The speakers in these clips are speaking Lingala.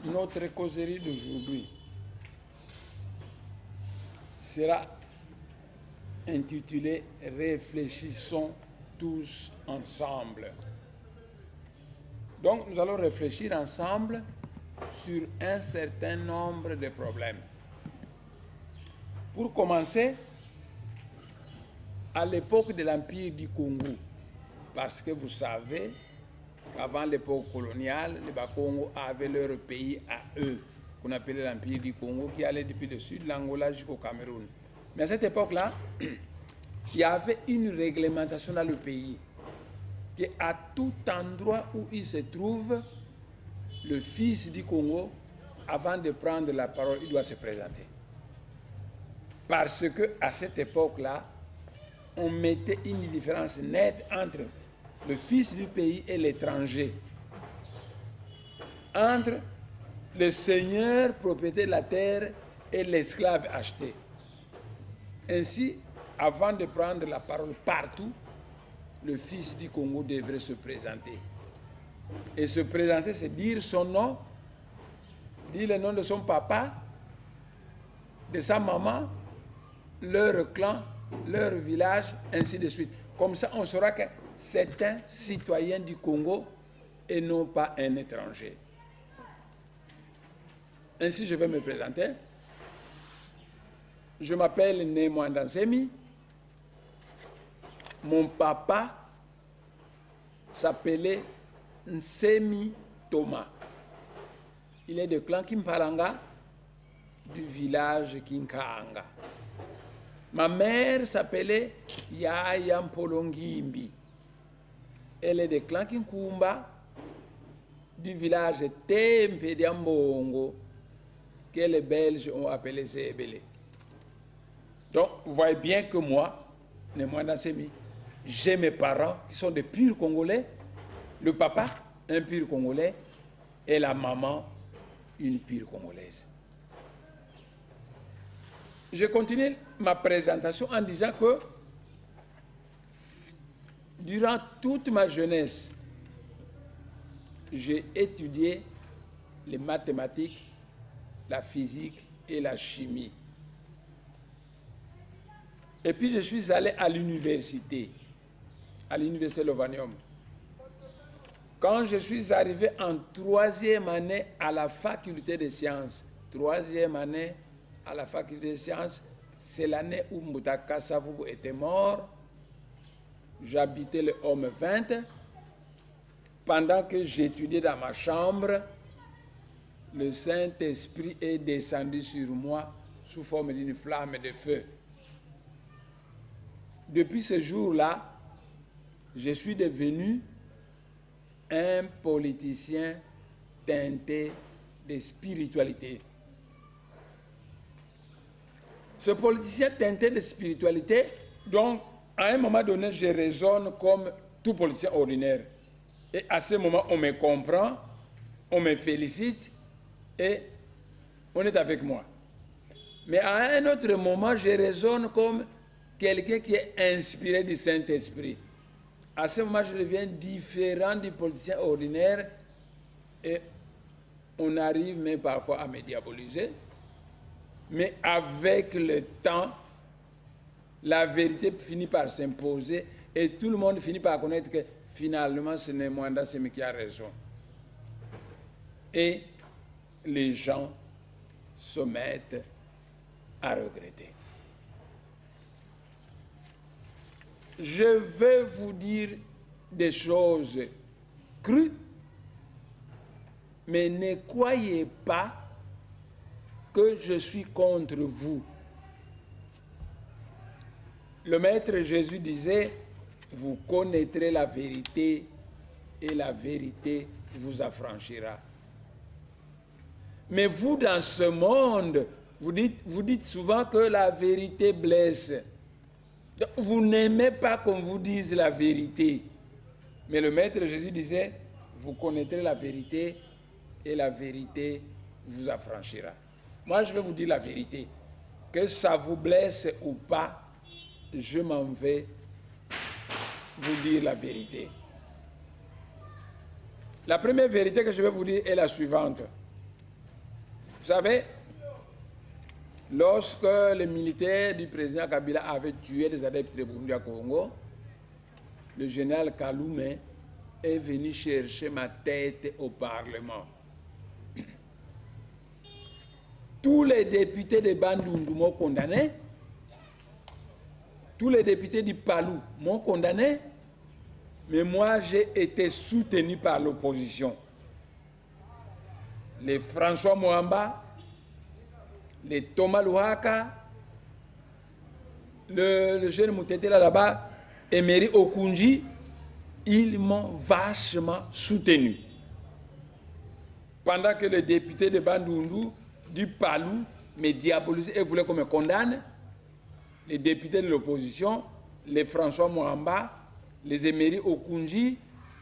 Notre causerie d'aujourd'hui sera intitulée « Réfléchissons tous ensemble ». Donc, nous allons réfléchir ensemble sur un certain nombre de problèmes. Pour commencer, à l'époque de l'Empire du Congo, parce que vous savez qu'avant l'époque coloniale, les Bakongo avaient leur pays à eux, qu'on appelait l'Empire du Congo, qui allait depuis le sud de l'Angola jusqu'au Cameroun. Mais à cette époque-là, il y avait une réglementation dans le pays, qu'à tout endroit où il se trouve, le fils du Congo, avant de prendre la parole, il doit se présenter. Parce qu'à cette époque-là, on mettait une différence nette entre le fils du pays et l'étranger, entre le seigneur propriétaire de la terre et l'esclave acheté. Ainsi, avant de prendre la parole partout, le fils du Congo devrait se présenter. Et se présenter, c'est dire son nom, dire le nom de son papa, de sa maman, leur clan, leur village, ainsi de suite. Comme ça, on saura que c'est un citoyen du Congo et non pas un étranger. Ainsi, je vais me présenter. Je m'appelle Némoanda Nsemi. Mon papa s'appelait Nsemi Thomas. Il est de clan Kimpalanga, du village Kinkaanga. Ma mère s'appelait Yaya Mpolongimbi. Elle est de clan Kinkumba, du village Tempe d'Ambongo, que les Belges ont appelé Zébélé. Donc, vous voyez bien que moi, Némoanda Nsemi, j'ai mes parents qui sont de purs Congolais, le papa, un pur Congolais, et la maman, une pure Congolaise. Je continue ma présentation en disant que durant toute ma jeunesse, j'ai étudié les mathématiques, la physique et la chimie. Et puis je suis allé à l'université Lovanium. Quand je suis arrivé en 3e année à la faculté des sciences, 3e année à la faculté des sciences, c'est l'année où Moutaka Savubu était mort. J'habitais le Homme 20. Pendant que j'étudiais dans ma chambre, le Saint-Esprit est descendu sur moi sous forme d'une flamme de feu. Depuis ce jour-là, je suis devenu un politicien teinté de spiritualité. Ce politicien teinté de spiritualité, donc, à un moment donné, je raisonne comme tout politicien ordinaire. Et à ce moment, on me comprend, on me félicite et on est avec moi. Mais à un autre moment, je raisonne comme quelqu'un qui est inspiré du Saint-Esprit. À ce moment, je deviens différent du politicien ordinaire et on arrive même parfois à me diaboliser. Mais avec le temps, la vérité finit par s'imposer et tout le monde finit par connaître que finalement, ce n'est Némoanda Nsemi qui a raison. Et les gens se mettent à regretter. Je vais vous dire des choses crues, mais ne croyez pas que je suis contre vous. Le Maître Jésus disait, vous connaîtrez la vérité et la vérité vous affranchira. Mais vous, dans ce monde, vous dites souvent que la vérité blesse. Vous n'aimez pas qu'on vous dise la vérité. Mais le Maître Jésus disait, vous connaîtrez la vérité et la vérité vous affranchira. Moi, je vais vous dire la vérité. Que ça vous blesse ou pas, je m'en vais vous dire la vérité. La première vérité que je vais vous dire est la suivante. Vous savez, lorsque les militaires du président Kabila avaient tué les adeptes de Burundi à Congo, le général Kaloumé est venu chercher ma tête au Parlement. Tous les députés de Bandundu m'ont condamné. Tous les députés du Palou m'ont condamné. Mais moi, j'ai été soutenu par l'opposition. Les François Mwamba, les Thomas Louhaka, le jeune Moutete là-bas, Emery Okunji, ils m'ont vachement soutenu. Pendant que les députés de Bandundu, du Palou, me diabolisent et voulaient qu'on me condamne, les députés de l'opposition, les François Mwamba, les Emery Okunji,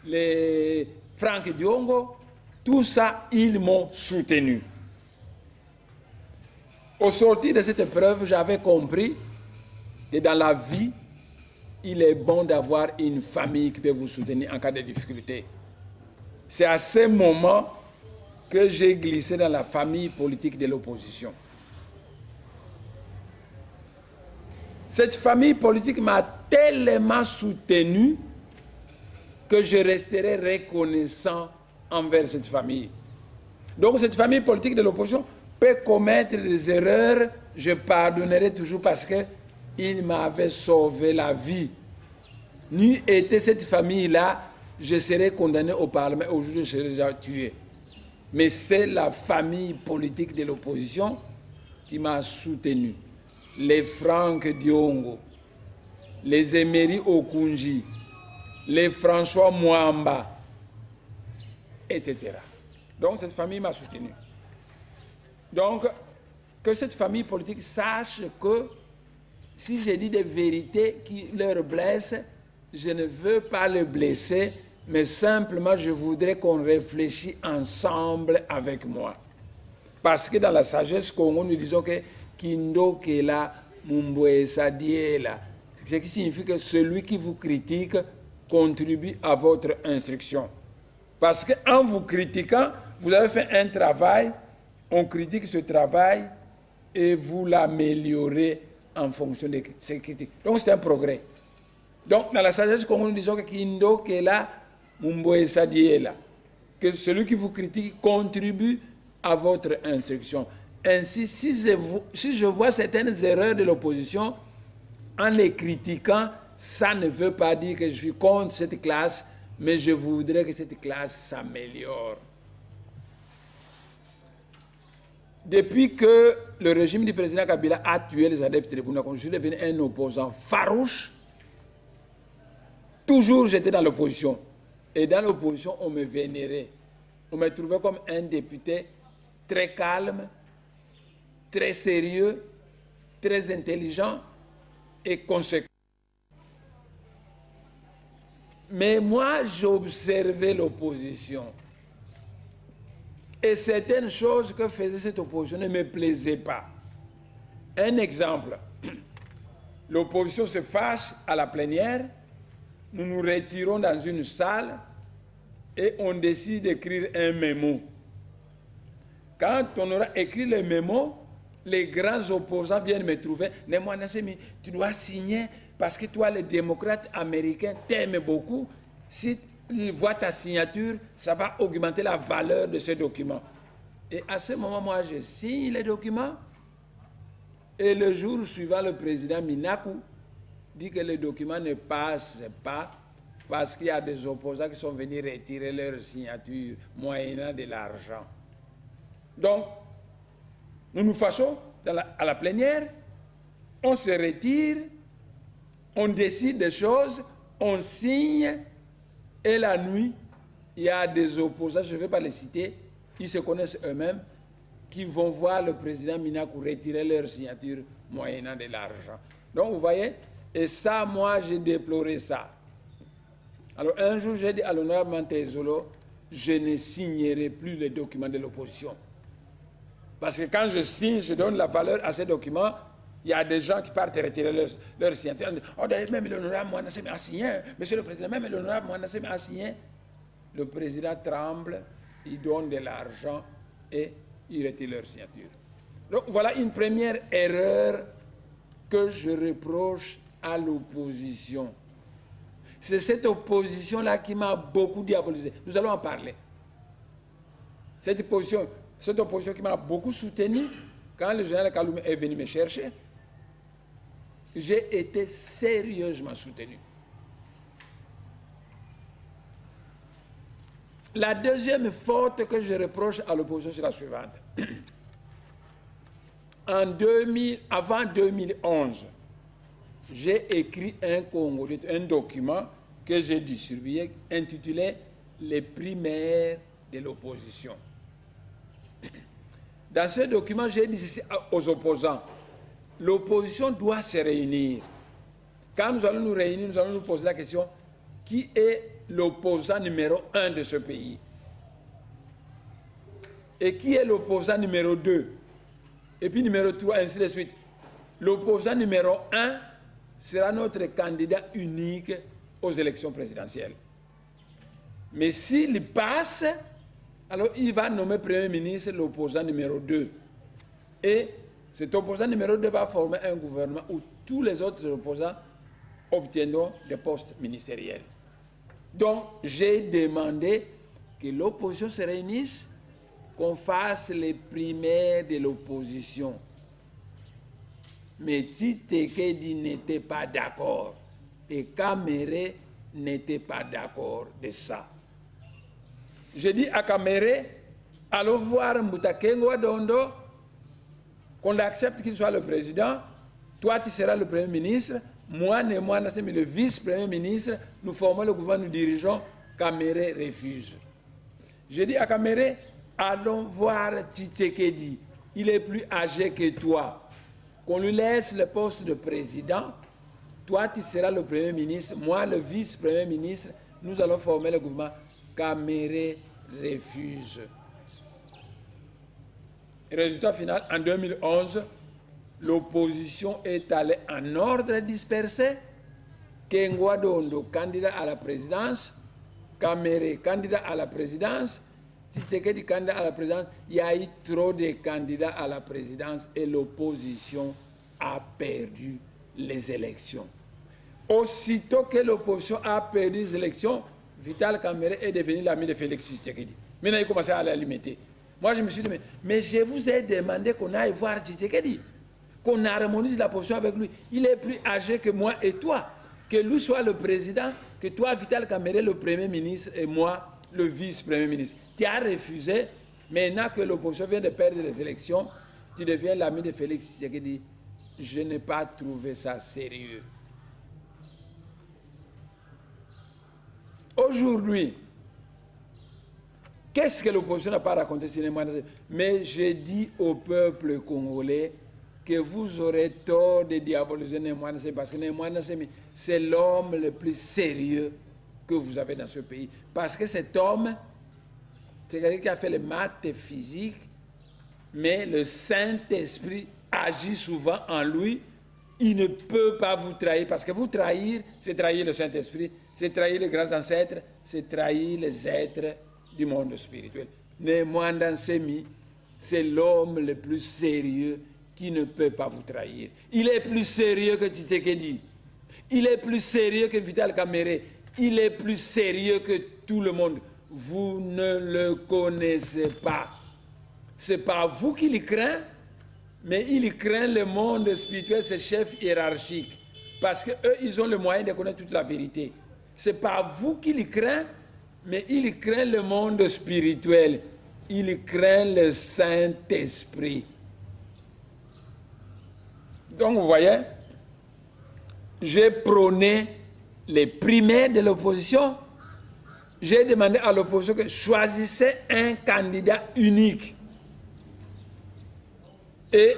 les Franck Diongo, tout ça, ils m'ont soutenu. Au sortir de cette épreuve, j'avais compris que dans la vie, il est bon d'avoir une famille qui peut vous soutenir en cas de difficulté. C'est à ce moment que j'ai glissé dans la famille politique de l'opposition. Cette famille politique m'a tellement soutenu que je resterai reconnaissant envers cette famille. Donc cette famille politique de l'opposition peut commettre des erreurs, je pardonnerai toujours parce qu'il m'avait sauvé la vie. N'eût été cette famille-là, je serais condamné au Parlement, aujourd'hui je serais déjà tué. Mais c'est la famille politique de l'opposition qui m'a soutenu. Les Franck Diongo, les Emery Okunji, les François Mwamba, etc. Donc cette famille m'a soutenu. Donc, que cette famille politique sache que si je dis des vérités qui leur blessent, je ne veux pas les blesser, mais simplement je voudrais qu'on réfléchisse ensemble avec moi. Parce que dans la sagesse Congo, nous disons que Kindo Kela, Mumbwesa Diela, ce qui signifie que celui qui vous critique contribue à votre instruction. Parce qu'en vous critiquant, vous avez fait un travail, on critique ce travail et vous l'améliorez en fonction de ces critiques. Donc c'est un progrès. Donc dans la sagesse Congo, nous disons que Kindo Kela, Mumbwesa Diela, que celui qui vous critique contribue à votre instruction. Ainsi, si je vois certaines erreurs de l'opposition, en les critiquant, ça ne veut pas dire que je suis contre cette classe, mais je voudrais que cette classe s'améliore. Depuis que le régime du président Kabila a tué les adeptes de Buna, je suis devenu un opposant farouche. Toujours j'étais dans l'opposition. Et dans l'opposition, on me vénérait. On me trouvait comme un député très calme, très sérieux, très intelligent et conséquent. Mais moi, j'observais l'opposition. Et certaines choses que faisait cette opposition ne me plaisaient pas. Un exemple, l'opposition se fâche à la plénière, nous nous retirons dans une salle et on décide d'écrire un mémo. Quand on aura écrit le mémo, les grands opposants viennent me trouver. Tu dois signer parce que toi, les démocrates américains t'aiment beaucoup. Si ils voient ta signature, ça va augmenter la valeur de ce document. Et à ce moment, moi, je signe les documents. Et le jour suivant, le président Minaku dit que le document ne passe pas parce qu'il y a des opposants qui sont venus retirer leur signature moyennant de l'argent. Donc, nous nous fâchons à la plénière, on se retire, on décide des choses, on signe, et la nuit, il y a des opposants, je ne vais pas les citer, ils se connaissent eux-mêmes, qui vont voir le président Minaku retirer leur signature moyennant de l'argent. Donc, vous voyez, et ça, moi, j'ai déploré ça. Alors, un jour, j'ai dit à l'honorable Mantezolo, je ne signerai plus les documents de l'opposition. Parce que quand je signe, je donne la valeur à ces documents, il y a des gens qui partent retirer leur signature. Oh, même l'honorable Mouanassem a signé, monsieur le président, même l'honorable Mouanassem a signé. Le président tremble, il donne de l'argent et ils retirent leur signature. Donc voilà une première erreur que je reproche à l'opposition. C'est cette opposition-là qui m'a beaucoup diabolisé. Nous allons en parler. Cette opposition qui m'a beaucoup soutenu, quand le général Kaloumé est venu me chercher, j'ai été sérieusement soutenu. La deuxième faute que je reproche à l'opposition, c'est la suivante. Avant 2011, j'ai écrit un document que j'ai distribué intitulé « Les primaires de l'opposition ». Dans ce document, j'ai dit ceci aux opposants. L'opposition doit se réunir. Quand nous allons nous réunir, nous allons nous poser la question, qui est l'opposant numéro 1 de ce pays? Et qui est l'opposant numéro 2? Et puis numéro 3, ainsi de suite. L'opposant numéro 1 sera notre candidat unique aux élections présidentielles. Mais s'il passe, alors il va nommer Premier ministre l'opposant numéro 2. Et cet opposant numéro 2 va former un gouvernement où tous les autres opposants obtiendront des postes ministériels. Donc, j'ai demandé que l'opposition se réunisse, qu'on fasse les primaires de l'opposition. Mais Tshisekedi n'était pas d'accord. Et Kamere n'était pas d'accord de ça. J'ai dit à Kamere, allons voir Mutakengo Dondo, qu'on accepte qu'il soit le président, toi tu seras le premier ministre, moi, Nassemi, le vice-premier ministre, nous formons le gouvernement, nous dirigeons, Kamere refuse. J'ai dit à Kamere, allons voir Tshisekedi, il est plus âgé que toi, qu'on lui laisse le poste de président, toi tu seras le premier ministre, moi le vice-premier ministre, nous allons former le gouvernement. Kamere refuse. Résultat final, en 2011, l'opposition est allée en ordre dispersé. Kengwa Dondo, candidat à la présidence. Kamere, candidat à la présidence. Tshisekedi, candidat à la présidence. Il y a eu trop de candidats à la présidence et l'opposition a perdu les élections. Aussitôt que l'opposition a perdu les élections, Vital Kamere est devenu l'ami de Félix Tshisekedi. Maintenant, il commençait à l'alimenter. Moi, je me suis dit, mais je vous ai demandé qu'on aille voir Tshisekedi, qu'on harmonise la position avec lui. Il est plus âgé que moi et toi. Que lui soit le président, que toi, Vital Kamere, le premier ministre, et moi, le vice-premier ministre. Tu as refusé. Maintenant que l'opposition vient de perdre les élections, tu deviens l'ami de Félix Tshisekedi. Je n'ai pas trouvé ça sérieux. Aujourd'hui, qu'est-ce que l'opposition n'a pas raconté sur les moyens? Mais je dis au peuple congolais que vous aurez tort de diaboliser Némoine parce que Némoine c'est l'homme le plus sérieux que vous avez dans ce pays. Parce que cet homme, c'est quelqu'un qui a fait les maths et physique, mais le Saint-Esprit agit souvent en lui. Il ne peut pas vous trahir, parce que vous trahir, c'est trahir le Saint-Esprit, c'est trahir les grands ancêtres, c'est trahir les êtres du monde spirituel. Némoine Dansemi, c'est l'homme le plus sérieux qui ne peut pas vous trahir. Il est plus sérieux que Tshisekedi. Il est plus sérieux que Vital Kamere. Il est plus sérieux que tout le monde. Vous ne le connaissez pas. Ce n'est pas vous qui le craint, mais il craint le monde spirituel, ses chefs hiérarchiques. Parce qu'eux, ils ont le moyen de connaître toute la vérité. Ce n'est pas vous qui le craint, mais il craint le monde spirituel. Il craint le Saint-Esprit. Donc, vous voyez, j'ai prôné les primaires de l'opposition. J'ai demandé à l'opposition que choisissez un candidat unique. Et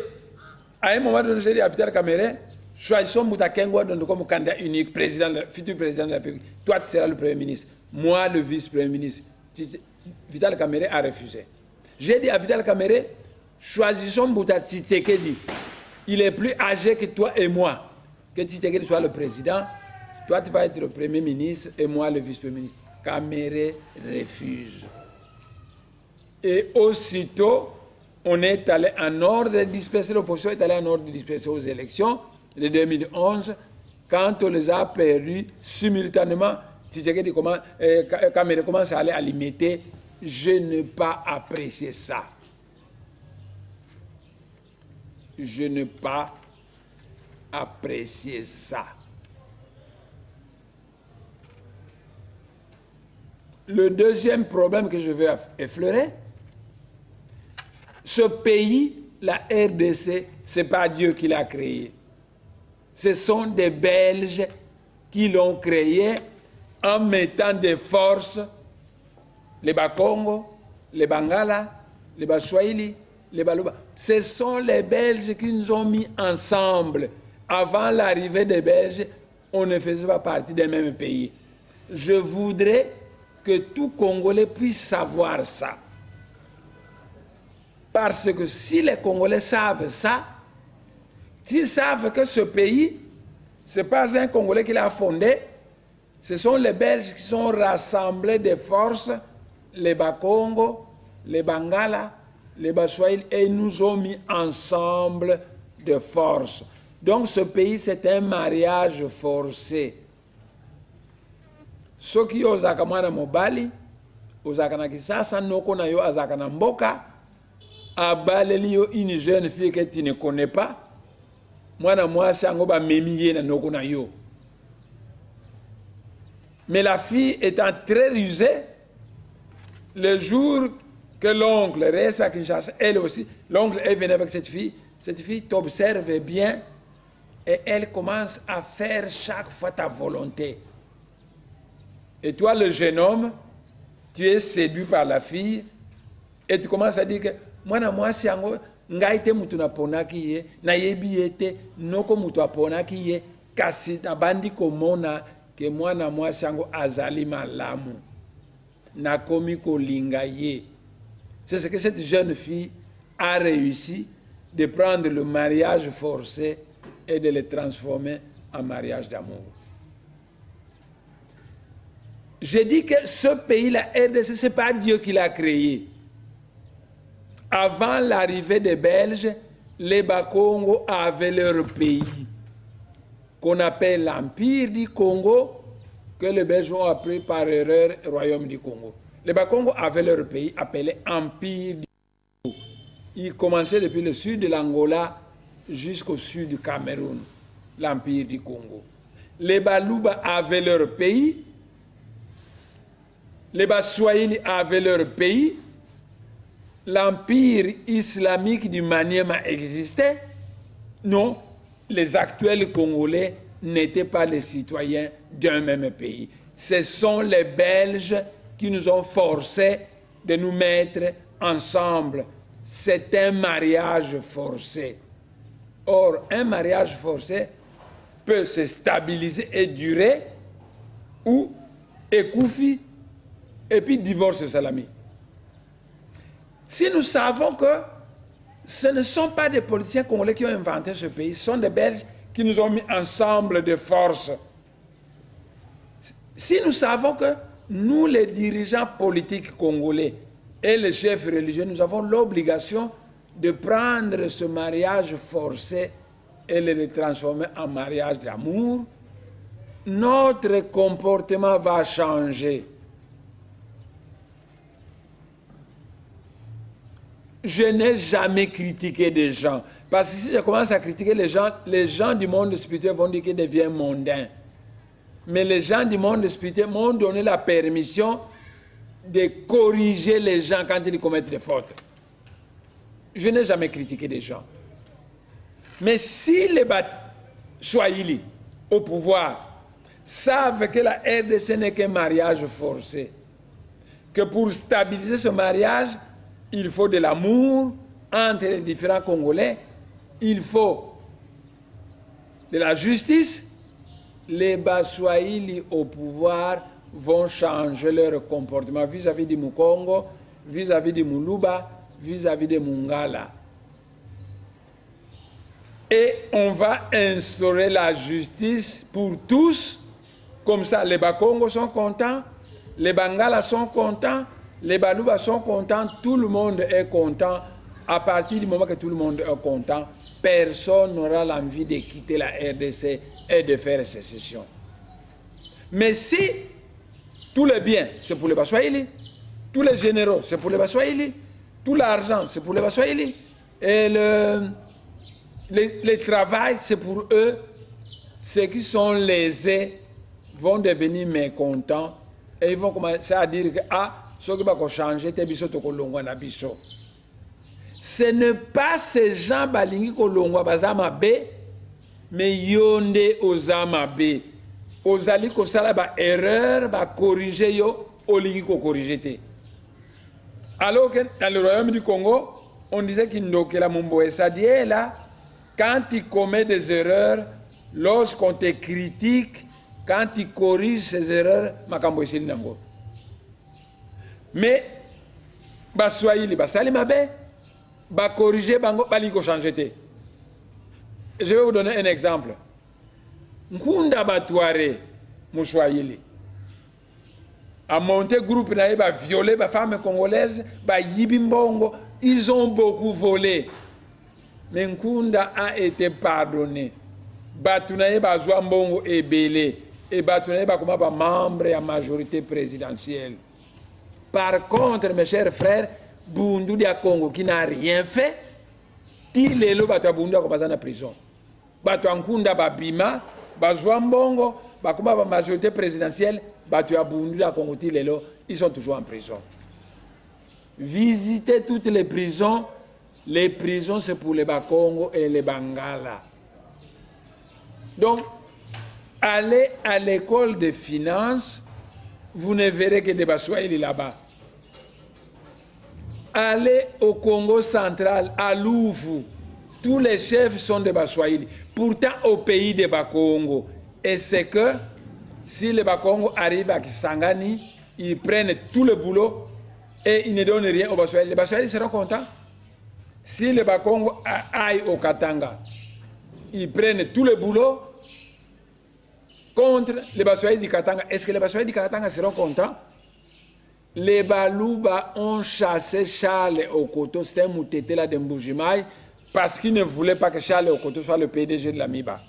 à un moment donné, j'ai dit à Vital Kamere, choisissons Mutakengo comme candidat unique, futur président de la République. Toi, tu seras le Premier ministre. Moi, le vice-premier ministre. Vital Kamere a refusé. J'ai dit à Vital Kamere, choisissons Mouta Tshisekedi. Il est plus âgé que toi et moi. Que Tshisekedi soit le président. Toi, tu vas être le Premier ministre et moi, le vice-premier ministre. Kamere refuse. Et aussitôt, on est allé en ordre dispersé, l'opposition est allée en ordre dispersé aux élections de 2011, quand on les a perdus simultanément, Cameroun commence à aller à limiter. Je n'ai pas apprécié ça. Je n'ai pas apprécié ça. Le deuxième problème que je veux effleurer, ce pays, la RDC, ce n'est pas Dieu qui l'a créé. Ce sont des Belges qui l'ont créé en mettant des forces, les Bakongo, les Bangala, les Baswahili, les Baluba. Ce sont les Belges qui nous ont mis ensemble. Avant l'arrivée des Belges, on ne faisait pas partie des mêmes pays. Je voudrais que tout Congolais puisse savoir ça. Parce que si les Congolais savent ça, s'ils savent que ce pays, ce n'est pas un Congolais qui l'a fondé, ce sont les Belges qui sont rassemblés des forces, les Bakongo, les Bangala, les Baswahili, et ils nous ont mis ensemble de force. Donc ce pays, c'est un mariage forcé. Ceux qui ont zakamana mobali, ozakana kisasa noko na yo azakana mboka, abaleli yo une jeune fille que tu ne connais pas, mwana mwasi ango ba memiye na noko na yo. Mais la fille étant très rusée, le jour que l'oncle reste à Kinshasa, elle aussi, l'oncle est venu avec cette fille t'observe bien et elle commence à faire chaque fois ta volonté. Et toi, le jeune homme, tu es séduit par la fille et tu commences à dire que moi, si ngaite mutu na ponaki ye, na yebi ete noko mutu aponaki ye, kasi na bandi komona que moi sango azali malamu. Na komi kolinga ye. C'est ce que cette jeune fille a réussi de prendre le mariage forcé et de le transformer en mariage d'amour. Je dis que ce pays, la RDC, ce n'est pas Dieu qui l'a créé. Avant l'arrivée des Belges, les Bakongo avaient leur pays, qu'on appelle l'Empire du Congo, que les Belges ont appelé par erreur Royaume du Congo. Les Bakongo avaient leur pays appelé Empire du Congo. Ils commençaient depuis le sud de l'Angola jusqu'au sud du Cameroun, l'Empire du Congo. Les Baluba avaient leur pays. Les Baswahili avaient leur pays. L'empire islamique du Maniema existait. Non, les actuels Congolais n'étaient pas les citoyens d'un même pays. Ce sont les Belges qui nous ont forcés de nous mettre ensemble. C'est un mariage forcé. Or, un mariage forcé peut se stabiliser et durer, ou écouffer, et puis divorce Salami. Si nous savons que ce ne sont pas des politiciens congolais qui ont inventé ce pays, ce sont des Belges qui nous ont mis ensemble de force. Si nous savons que nous, les dirigeants politiques congolais et les chefs religieux, nous avons l'obligation de prendre ce mariage forcé et de le transformer en mariage d'amour, notre comportement va changer. Je n'ai jamais critiqué des gens. Parce que si je commence à critiquer les gens du monde spirituel vont dire qu'ils deviennent mondains. Mais les gens du monde spirituel m'ont donné la permission de corriger les gens quand ils commettent des fautes. Je n'ai jamais critiqué des gens. Mais si les Swahili au pouvoir savent que la RDC n'est qu'un mariage forcé, que pour stabiliser ce mariage, il faut de l'amour entre les différents Congolais, il faut de la justice, les Baswahili au pouvoir vont changer leur comportement vis-à-vis du Mukongo, vis-à-vis du Muluba, vis-à-vis de Mungala. Et on va instaurer la justice pour tous, comme ça les Bakongo sont contents, les Bangala sont contents, les Baluba sont contents, tout le monde est content À partir du moment que tout le monde est content, personne n'aura l'envie de quitter la RDC et de faire sécession. Mais si tous les biens, c'est pour les Baswahili, tous les généraux, c'est pour les Baswahili, tout l'argent, c'est pour les Baswahili, et le travail, c'est pour eux, ceux qui sont lésés vont devenir mécontents et ils vont commencer à dire que ah, ce qui va changer, c'est biso to kolongwa na biso. Ce n'est pas ces gens balingi kolongwa bazama be, mais yonde ozama be. Ozali ko sala ba erreur ba corriger yo olingi ko corriger te. Alors que dans le royaume du Congo, on disait qu'Indokela Mumboe Sadie là, quand il commet des erreurs, lorsqu'on te critique, quand tu corriges ces erreurs, makambo esili nango. Mais baswahili basali mabe, ba corriger bango baliko changer te. Je vais vous donner un exemple. Nkunda Batouare Mousswahili a monté groupe naïe, ba violé ba femme congolaise, ba yibimbongo, ils ont beaucoup volé. Mais Nkunda a été pardonné. Batounaye ba Zouambongo est belé. Et Batounaye ba comme membre de la majorité présidentielle. Par contre, mes chers frères, Bundu dia Congo qui n'a rien fait, il est là, Batou Bundu a commencé en prison. Batou Nkunda ba Bima, ba Zouambongo, ba comme la majorité présidentielle, Batou Bundu dia Congo, il est là, ils sont toujours en prison. Visitez toutes les prisons c'est pour les Bakongo et les Bangala. Donc, allez à l'école de finance, vous ne verrez que des Baswahili là-bas. Allez au Congo central, à Louvu, tous les chefs sont des Baswahili. Pourtant, au pays des Bakongo. Et c'est que, si les Bakongo arrivent à Kisangani, ils prennent tout le boulot et ils ne donnent rien aux Baswahili. Les Baswahili seront contents. Si les Bakongo aillent au Katanga, ils prennent tout le boulot contre les Baswahili du Katanga. Est-ce que les Baswahili du Katanga seront contents? Les Balouba ont chassé Charles Okoto, c'était un moutete là de Mbujimaï, parce qu'ils ne voulaient pas que Charles Okoto soit le PDG de la MIBA.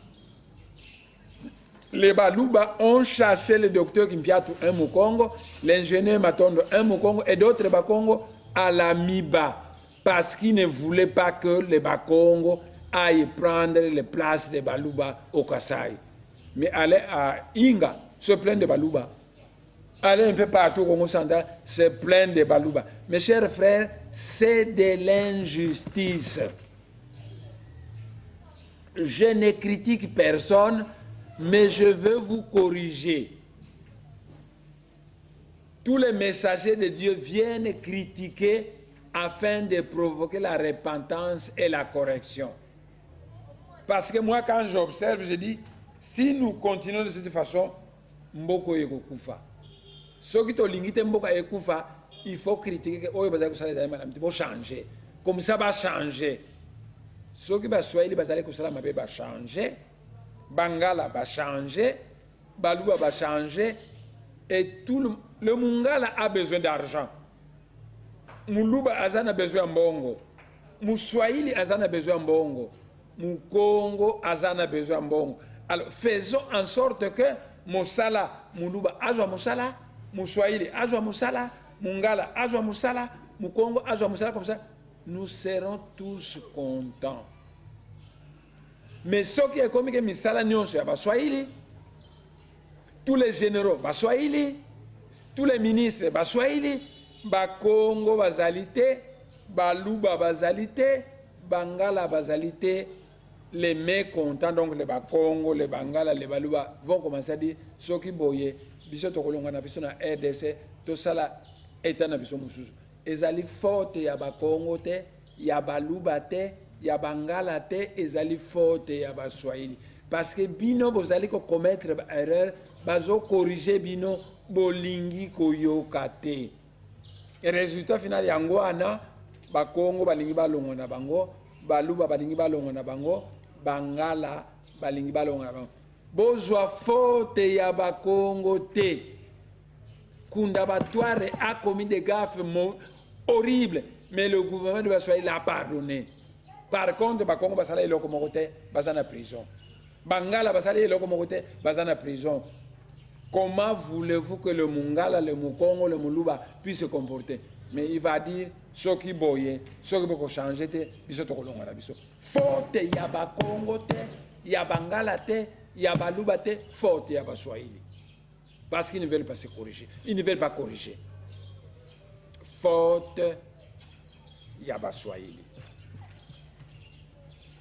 Les Balouba ont chassé le docteur Kimpiatu un Mukongo, l'ingénieur Matondo un Mukongo et d'autres Bakongo à la MIBA. Parce qu'ils ne voulaient pas que les Bakongo aillent prendre les places des Balouba au Kasaï. Mais aller à Inga, se plaindre de Balouba. Aller un peu partout au Congo central, se plaindre de Balouba. Mes chers frères, c'est de l'injustice. Je ne critique personne, mais je veux vous corriger. Tous les messagers de Dieu viennent critiquer afin de provoquer la repentance et la correction. Parce que moi, quand j'observe, je dis, si nous continuons de cette façon, Mboko Yekufa. Ceux qui ont limité Mboko Yekufa, il faut critiquer, il faut changer. Comme ça va changer. Ceux qui va changer, Bangala va changer, Balouba va changer, et tout le Mungala a besoin d'argent. Muluba azana besoin mbongo, Muswahili azana besoin mbongo, Mukongo azana besoin mbongo. Alors faisons en sorte que Mosala, Muluba azwa Mosala, Muswahili azwa Mosala, Mungala azwa Mosala, Mukongo azwa Mosala, comme ça, nous serons tous contents. Mais ce qui est comme que Misala Nyonso ya Baswahili, tous les généraux Baswahili, tous les ministres Baswahili, Bakongo bazalité, Balouba bazalité, Bangala bazalité, les mécontents, donc les Bakongo, les Bangala, les Balouba vont commencer à dire ce qui boye, biso tokolonga na biso na RDC, to sala eta na biso mususu. Ezali forte ya Bakongo te, ya Balouba te, ya Bangala te, ezali forte ya Baswahili. Parce que bino bozali ko commettre erreur, bazo corriger bino bolingi koyoka te. Et résultat final yango ana Bakongo balingi balongo na bango, Balouba balingi balongo na bango, Bangala balingi balongo na bango. Bozwa faute ya Bakongo te. Kunda Batouare a commis des gaffes horribles, Mais le gouvernement de Baswahili l'a pardonné. Par contre, Bakongo Basala est locomoté, Basana prison. Bangala Basala est locomoté, Basana prison. Comment voulez-vous que le Mungala, le Mukongo, le Muluba puisse se comporter? Mais il va dire, ceux qui boyent, ceux qui peuvent changer, biso to kolonga na biso. Forte ya Bakongo te, ya Bangala te, ya Baluba te, forte ya Baswahili. Parce qu'ils ne veulent pas se corriger. Ils ne veulent pas corriger. Forte ya Baswahili.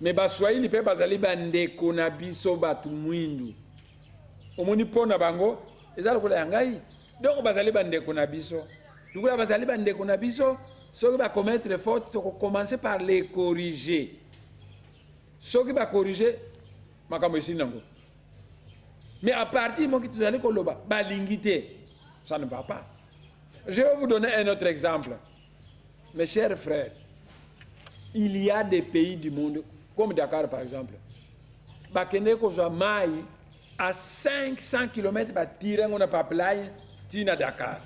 Mais Baswahili pe bazali bandeko na biso batu mwindu. Omoni pona bango, ezalo kola yangai. Donc bazali bandeko na biso. Lukula bazali bandeko na biso, ceux qui va commettre faute, tu commencer par les corriger. Ceux qui va corriger, makambo ici nango. Mais à partir du moment que tu allez koloba, balingité, ça ne va pas. Je vais vous donner un autre exemple. Mes chers frères, il y a des pays du monde, comme Dakar par exemple, bakende kozwa mai à 500 km ba tirer on a pas play tina Dakar.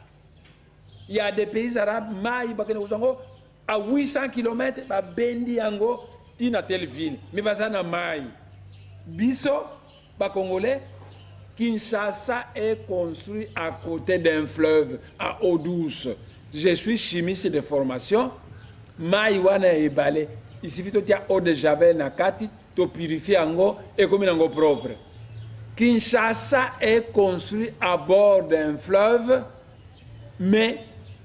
Il y a des pays arabes mai bakende kozwa à 800 km ba bendi yango tina telle ville. Mais bazana mai. Biso ba congolais Kinshasa est construit à côté d'un fleuve à eau douce. Je suis chimiste de formation. Maïwana et balé. Il suffit de dire eau de javel na kati, to purifier ango et comme ango propre. Kinshasa est construit à bord d'un fleuve, mais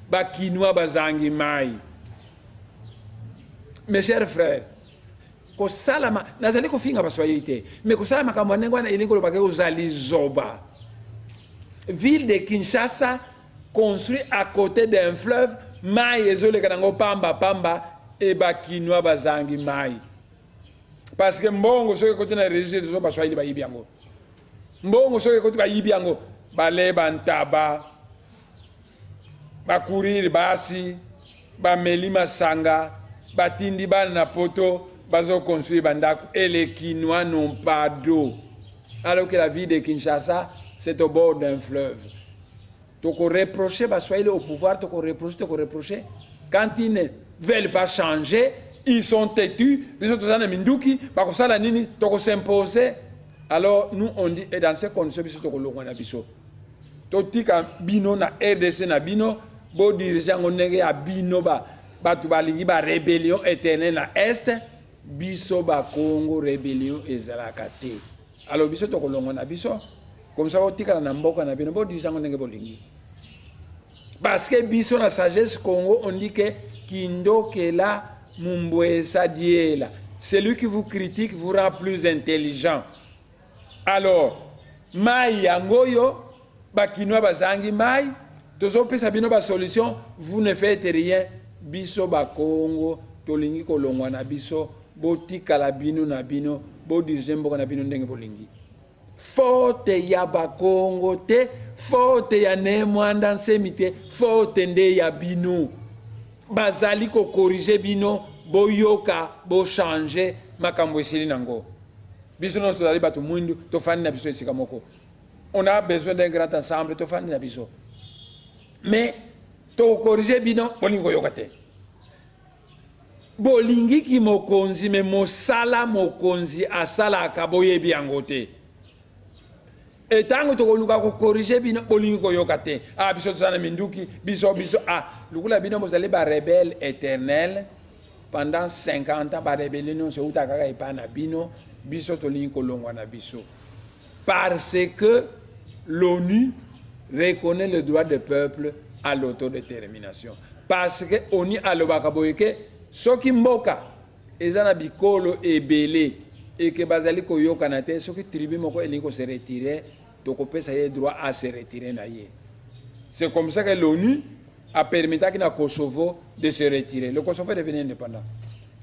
bakinois bazangi mai. Mes chers frères, ko salama nazali ko finga Baswahili te, mais ko salama kama nengwana ilingo lo bakeo zali zoba. Ville de Kinshasa construit à côté d'un fleuve, mai ezole kanango pamba pamba et bakinois bazangi mai. Parce que mbongo soki côté na région zo Baswahili ba yibiango. Mbongo soki côté ba yibiango bale bantaba bakurir basi ba melima sanga batindi bana na poto bazo construire bandako et les Kinois n'ont pas d'eau. Alors que la ville de Kinshasa c'est au bord d'un fleuve. Donc on reproche Baswahili au pouvoir, donc on reproche. Quand ils ne veulent pas changer, ils sont têtus, ils sont tous en minduki, parce que ça la nini, donc on s'impose. Alors nous on dit, et dans ces conditions, ils sont au long na biso. Toti ka bino na RDC na bino, bo dirigeant on nege a bino ba tu balingi ba rébellion éternelle na est, biso ba Congo rébellion ezalakate. Alors biso to kolongo na biso. Comme ça, on dit que na mboka na bino, bo dirigeant on nege bolingi. Parce que biso na sagesse Congo, on dit que Kindo Kela Mumbwesa Diela. Celui qui vous critique vous rend plus intelligent. Alors, mai yangoyo, bakinois bazangi mai, tozo pesa bino ba solution, vous ne faites rien. Biso ba Congo, tolingi kolongwa na biso, botika la bino na bino, bo dirige mboka na bino ndenge bolingi. Forte ya Bakongo te, forte ya Nemwanda Nsemite, forte nde ya bino. Bazali ko corriger bino, boyoka, bo changer, makambo esili nango. Biso non tozali bato mwindu, tofani na biso esika moko. On a besoin d'un grand ensemble, tofani na biso. Mais, to corriger bino, bolingo yoka te. Bolingi ki mokonzi, me mosala mokonzi asala akaboye biango te. Et tant que tu as corrigé, ah, biso tsana minduki, biso, ah, lukula bino mozali ba rebelle éternel pendant 50 ans ba rebelle non se uta kaka ipana bino, biso tolingi kolongwa na biso. Parce que l'ONU reconnaît le droit du peuple à l'autodétermination. Parce que ONU alobaka boyeke soki mboka ezana bikolo ebele et que bazali ko yokana te soki tribu moko elingo se retirer. Donc on peut le droit à se retirer. C'est comme ça que l'ONU a permis à Kosovo de se retirer. Le Kosovo est devenu indépendant.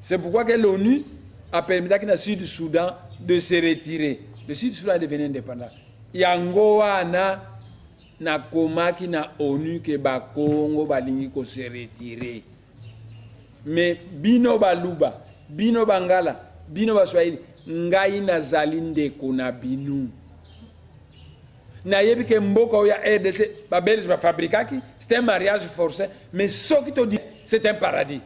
C'est pourquoi que l'ONU a permis à Sud-Soudan de se retirer. Le Sud-Soudan est devenu indépendant. Yangoa na komaki na ONU que ba Congo balingi ko se retirer. Mais bino baluba, bino bangala, bino baswahili, ngai nazali ndeko na binu. Na yebi ke mboka ya RDC ba belge ba fabrikaki, c'est un mariage forcé, mais ce qui te dit c'est un paradis.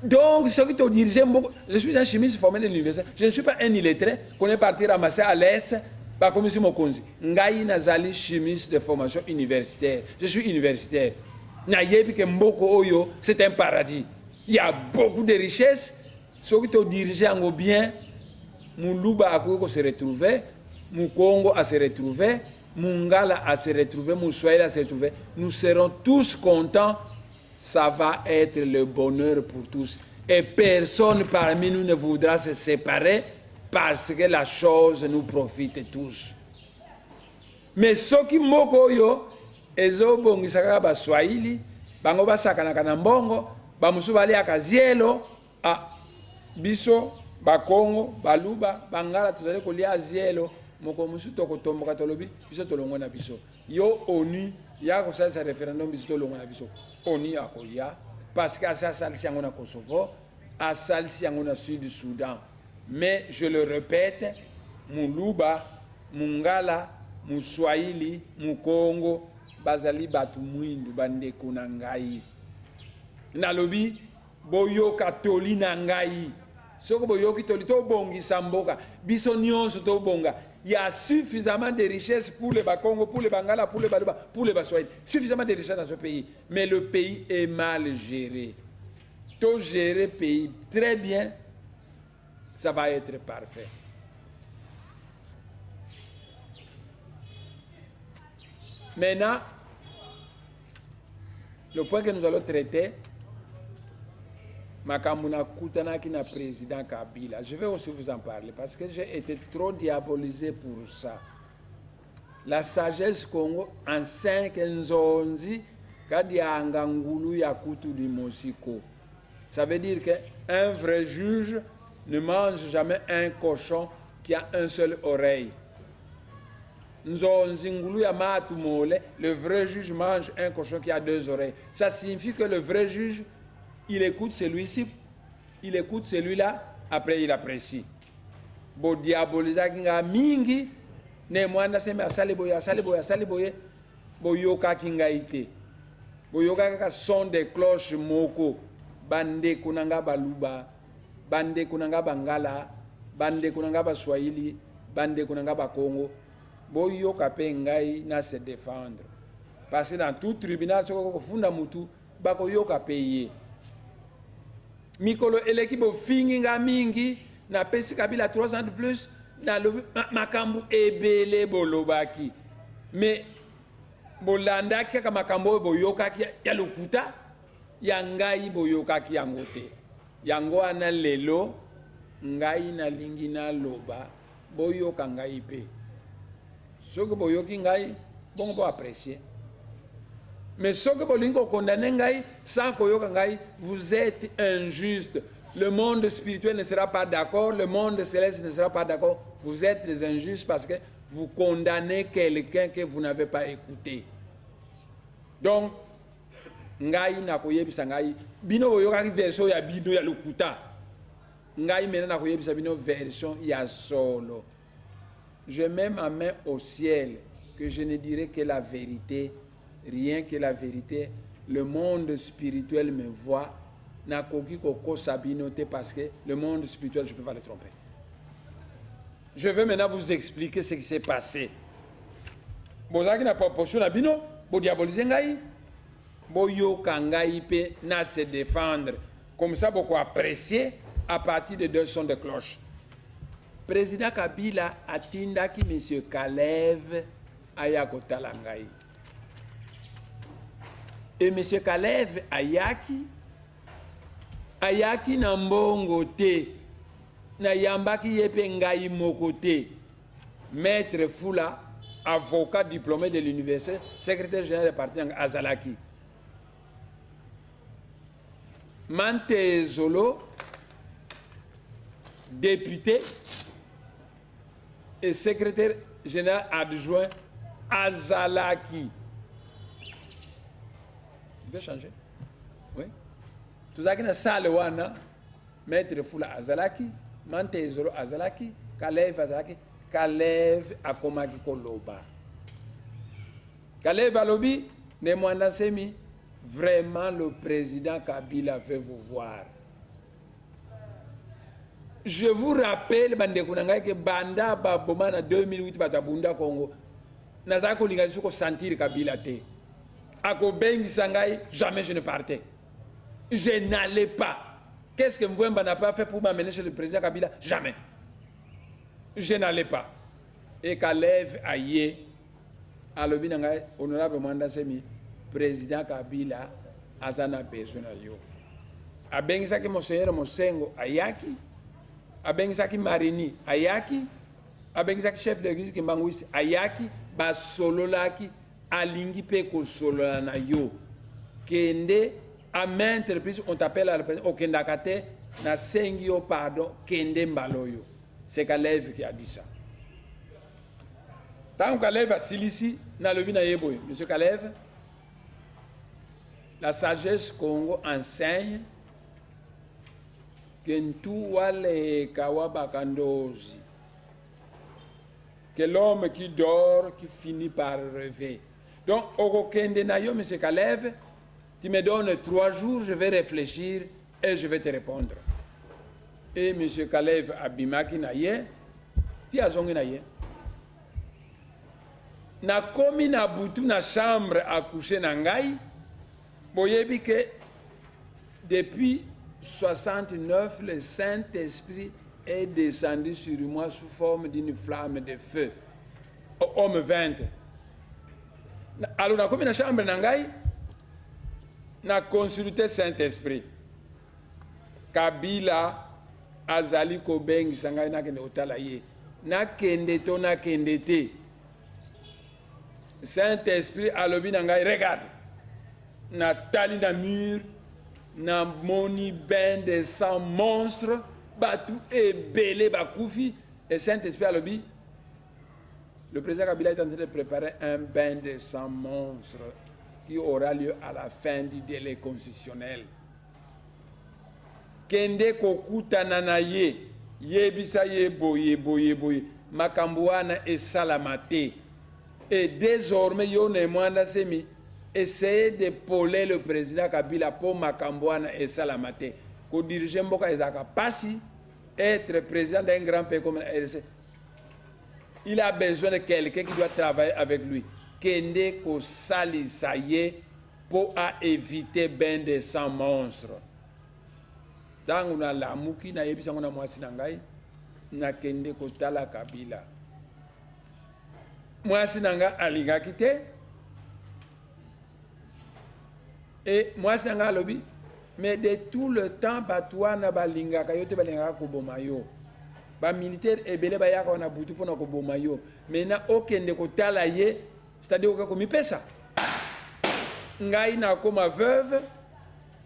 Donc, ce qui te dirige, je suis un chimiste formé de l'université. Je ne suis pas un illettré qu'on est parti ramasser à l'Est par comme si Mokonzi. Ngaï Nazali, chimiste de formation universitaire. Je suis universitaire. Nayebi que Mboko Oyo, c'est un paradis. Il y a beaucoup de richesses. Ce qui te dirige en bien, Moulouba a se retrouver, Moukongo a se retrouver, Mungala a se retrouver, Moussoïla a se retrouver. Nous serons tous contents. Ça va être le bonheur pour tous. Et personne parmi nous ne voudra se séparer parce que la chose nous profite tous. Mais ceux qui mokoyo, ezo bongisaka ba Swahili, bango basakana kana mbongo, bamusu bali akazielo, biso, bakongo, baluba, bangala tozali kolia azielo, moko musu tokotomboka tolobi, biso tolongo na biso. Yo ONU, ya ko sa référendum biso tolongo na biso. ONU akoya, parce que ça salisi yango na Kosovo, a salisi yango na Sud-Soudan. Mais je le répète, Muluba, Mungala, Muswahili, Mukongo, bazali batu mwindu bande kunangai. Nalobi, boyoka toli nangai. Soko boyoki toli to bongi samboka. Biso nyonso to bonga. Il y a suffisamment de richesses pour les Bakongo, pour les Bangala, pour les Baluba, pour les Baswahili. Suffisamment de richesses dans ce pays. Mais le pays est mal géré. Tout gérer le pays très bien, ça va être parfait. Maintenant, le point que nous allons traiter, Makamuna Koutanaki na président Kabila. Je vais aussi vous en parler parce que j'ai été trop diabolisé pour ça. La sagesse Congo en 5 nzonzi kadi angangulu ya kutu di mosiko. Ça veut dire qu'un vrai juge ne mange jamais un cochon qui a un seul oreille. Nzonzi ngulu ya matu mole, le vrai juge mange un cochon qui a 2 oreilles. Ça signifie que le vrai juge il écoute celui-ci, il écoute celui-là, après il apprécie. Bo diaboliza kinga mingi, ne mwanda seme asali boye, bo yoka kinga ite. Bo yoka kaka son de cloche moko, bande kunanga baluba, bande kunanga bangala, bande kunanga baswahili, bande kunanga bakongo. Bo yoka pe ngai na se défendre. Parce que dans tout tribunal, ce qu'on funda mutu, bako yoka payer. Mikolo eleki bo finginga mingi na pesi Kabila 3 ans de plus na makambu ebele bolobaki mais bolandaki ka makambo boyokaki ya lokuta ya ngai boyokaki yango te yango ana lelo ngai na lingi na loba boyoka ngai pe soki boyoki ngai bongo bo apprécier. Mais ce que vous condamnez, sans que vous êtes injuste. Le monde spirituel ne sera pas d'accord, le monde céleste ne sera pas d'accord. Vous êtes des injustes parce que vous condamnez quelqu'un que vous n'avez pas écouté. Donc, ngai na koyebisa ngai bino boyoka version ya bino ya lokuta. Ngai mena na koyebisa bino version ya solo. Je mets ma main au ciel que je ne dirai que la vérité. Rien que la vérité, le monde spirituel me voit, n'a qu'au sabinoté parce que le monde spirituel, je ne peux pas le tromper. Je vais maintenant vous expliquer ce qui s'est passé. Bozaki na proportion na bino, bo diaboliser ngai, bo yoka ngai pe na se défendre. Comme ça, beaucoup apprécier à partir de 2 sons de cloche. Président Kabila atindaki M. Kalev ayakotala ngai. Et M. Kalev ayaki na mbongo te, na yambaki yepe ngai moko te. Maître Fula, avocat diplômé de l'université, secrétaire général du parti Azalaki. Mante Zolo, député et secrétaire général adjoint Azalaki. Je vais changer. Oui. Tout ça qui est dans la salle, Maître Fula Azalaki, Mante Zolo Azalaki, Kalev Azalaki, Kalev Akomaki Koloba. Kalev Alobi, Nemwanda Semi, vraiment le président Kabila veut vous voir. Je vous rappelle, que Banda Baboma en 2008, Batabunda Congo, Nazako Lingazuko sentir Kabila te. Ako Bengi Sangai, jamais je ne partais. Je n'allais pas. Qu'est-ce que Mvouemba n'a pas fait pour m'amener chez le président Kabila? Jamais. Je n'allais pas. Et Kalev Aye, à l'obinanga, honorable Manda Semi, président Kabila, Azana besoin de yo. A Bengi Saki Monseigneur Mosengo, Ayaki. A Bengi Saki Marini, Ayaki. A Bengi Saki chef de l'église Kimbangwisi, Ayaki. Ba solo laki, alingi pe ko solo na yo. Kende, à maintes reprises, on t'appelle à la présidence, au Kendakate, na sengi yo pardon, Kende Mbaloyo. C'est Kalev qui a dit ça. Tant que Kalev a silisi, na levi na yeboy. Monsieur Kalev, la sagesse Congo enseigne que tout wale kawabakandozi. Que l'homme qui dort, qui finit par rêver. Donc, au Kende na yo, monsieur Kalev, tu me donnes 3 jours, je vais réfléchir et je vais te répondre. Et M. Kalev Abimaki Naye, qui a zongi Naye. Na komi na butu na chambre à coucher na ngai, boyebi que depuis 69, le Saint-Esprit est descendu sur moi sous forme d'une flamme de feu. Homme 20. Alors, na komi na chambre na ngai, na consulté Saint-Esprit. Kabila azali ko bengi sangai na kende otala ye. Na kende to na kende te. Saint-Esprit alobi na ngai, regarde. Na tali na mur, na moni ben de sang monstre, batu e belé bakoufi. Et Saint-Esprit alobi, le président Kabila est en train de préparer un bain de sang monstre qui aura lieu à la fin du délai constitutionnel. Kende kokuta nanaye, yebisa yeboye, boye, makambuana et salamate. Et désormais, yone mwanda semi, essayez de poler le président Kabila pour makambuana et salamate. Ko diriger mboka ezaka pasi, être président d'un grand pays comme la RDC. Il a besoin de quelqu'un qui doit travailler avec lui. Kende ko sali saye pour éviter ben de sang monstre. Tant on a la mouki na yebisa ngona mwasi na ngai na kende ko tala Kabila. Mwasi na nga alingaki te. Et mwasi na nga alobi, mais de tout le temps batouana balingaka yo te balingaka ko bomayo. Ba militaire ebele ba yaka na butu pona ko bomayo. Maintenant okende ko tala ye, c'est-à-dire ko mi pesa. Ngai na koma veuve,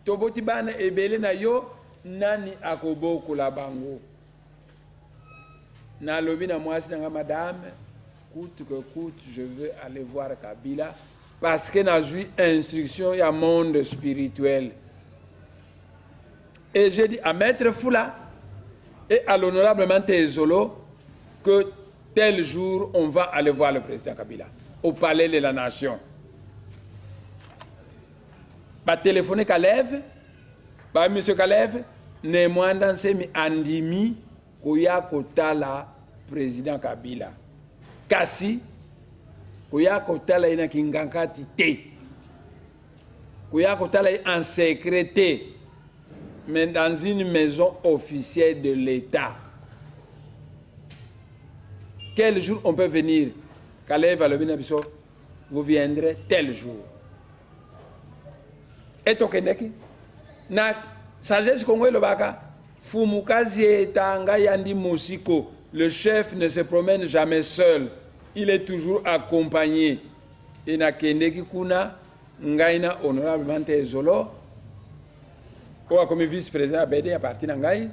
toboti bana ebele na yo, nani akoboko la bango. Na lobi na mwasi na nga, madame, coûte que coûte, je veux aller voir Kabila parce que n'a eu instruction il y a monde spirituel. Et j'ai dit à Maître Foula et à l'honorable Mantézolo que tel jour on va aller voir le président Kabila au palais de la nation. Ba téléphoner Kalev, ba monsieur Kalev, ne mwanda semi andimi kuya kotala président Kabila. Kasi kuya kotala ina kingankati te. Kuya kotala en secret, mais dans une maison officielle de l'État. Quel jour on peut venir? Kalev Alobinabiso, vous viendrez tel jour. Et tokeneki na sagesse Congo le baka fumukazi etanga yandi musiko. Le chef ne se promène jamais seul, il est toujours accompagné. Et na kendeki kuna ngaina honorable Mantézolo ou comme vice-président Abede à partir d'Angaï,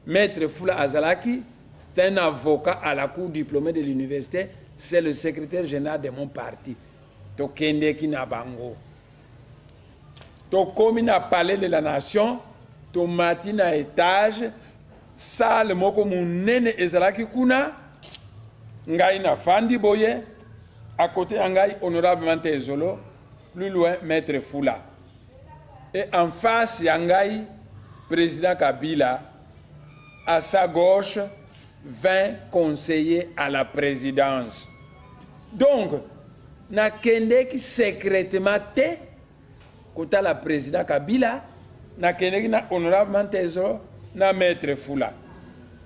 Maître Foula Azalaki, c'est un avocat à la cour diplômé de l'université, c'est le secrétaire général de mon parti. Tokendeki na bango. To komi na palais de la nation, to mati na étage, salle moko munene ezalaki kuna, ngai na fandi boye, à côté ngai honorable Mantézolo, plus loin Maître Foula. Et en face yangai, président Kabila, à sa gauche 20 conseillers à la présidence. Donc, na kende qui secrètement te, kota la président Kabila, na kende qui na honorable Mantezo, na maître Fula.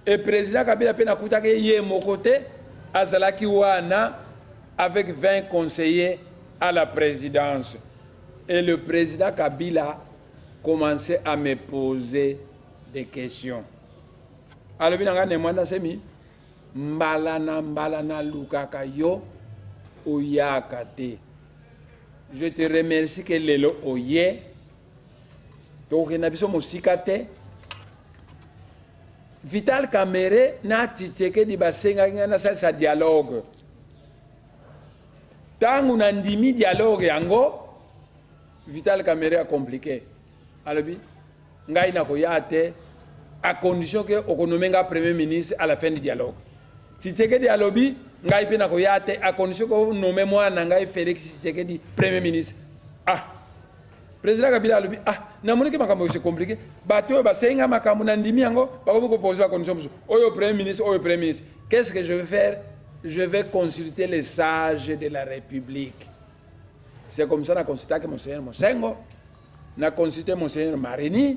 Et président Kabila pe na kuta ke yé mon côté, azalaki wana avec 20 conseillers à la présidence. Et le président Kabila commençait à me poser des questions. Alors, mbalana lukaka yo oyakate. Je te remercie que lelo oye. Donc, nabiso mosikate. Vital Kamerhe na titeke di basenga ngana sa dialogue. Tangu nandimi dialogue yango, Vital Kamerhe a compliqué. Alobi, ngai na koyate à condition que okonomenga premier ministre à la fin du dialogue. Tshisekedi alobi, ngai pe na koyate à condition que nomme moi na ngai Félix Tshisekedi premier ministre. Ah. Président Kabila alobi, ah, na monike makambo c'est compliqué. Bato ba senga makambo na ndimi yango, ba ko poser la condition. Oyo premier ministre, oyo premier ministre. Qu'est-ce que je vais faire? Je vais consulter les sages de la République. C'est comme ça qu'on a consulté Monseigneur Mosengo, on a consulté Monseigneur Marini,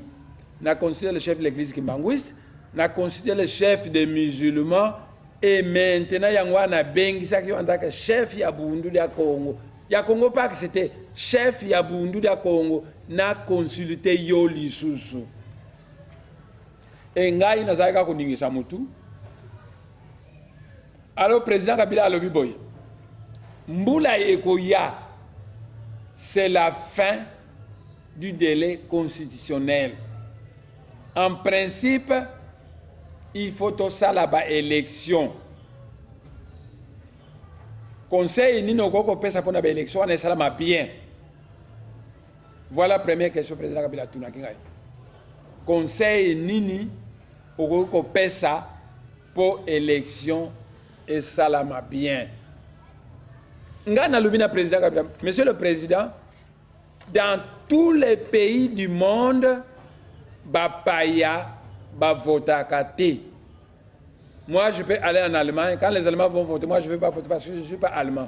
on a consulté le chef de l'église Kimbangwiste, on a consulté le chef des musulmans, et maintenant, on a Bengisaki en tant que chef ya Bundu de Congo. Ya Congo pas que c'était chef ya Bundu de Congo, on a consulté Yoli Susu. Et ngai na zaika koningisa mutu. Alors, président Kabila alobi boy. Mbula ekoya. C'est la fin du délai constitutionnel. En principe, il faut tout ça là-bas élection. Conseil ni no koko pesa pour la élection, on est ça là bien. Voilà la première question président Kabila Tuna Kingai. Conseil nini koko pesa pour élection et ça là bien. Ngana Lubina président Kabila. Monsieur le président, dans tous les pays du monde, Bapaya, Bavotakate. Moi, je peux aller en Allemagne. Quand les Allemands vont voter, moi, je ne vais pas voter parce que je ne suis pas allemand.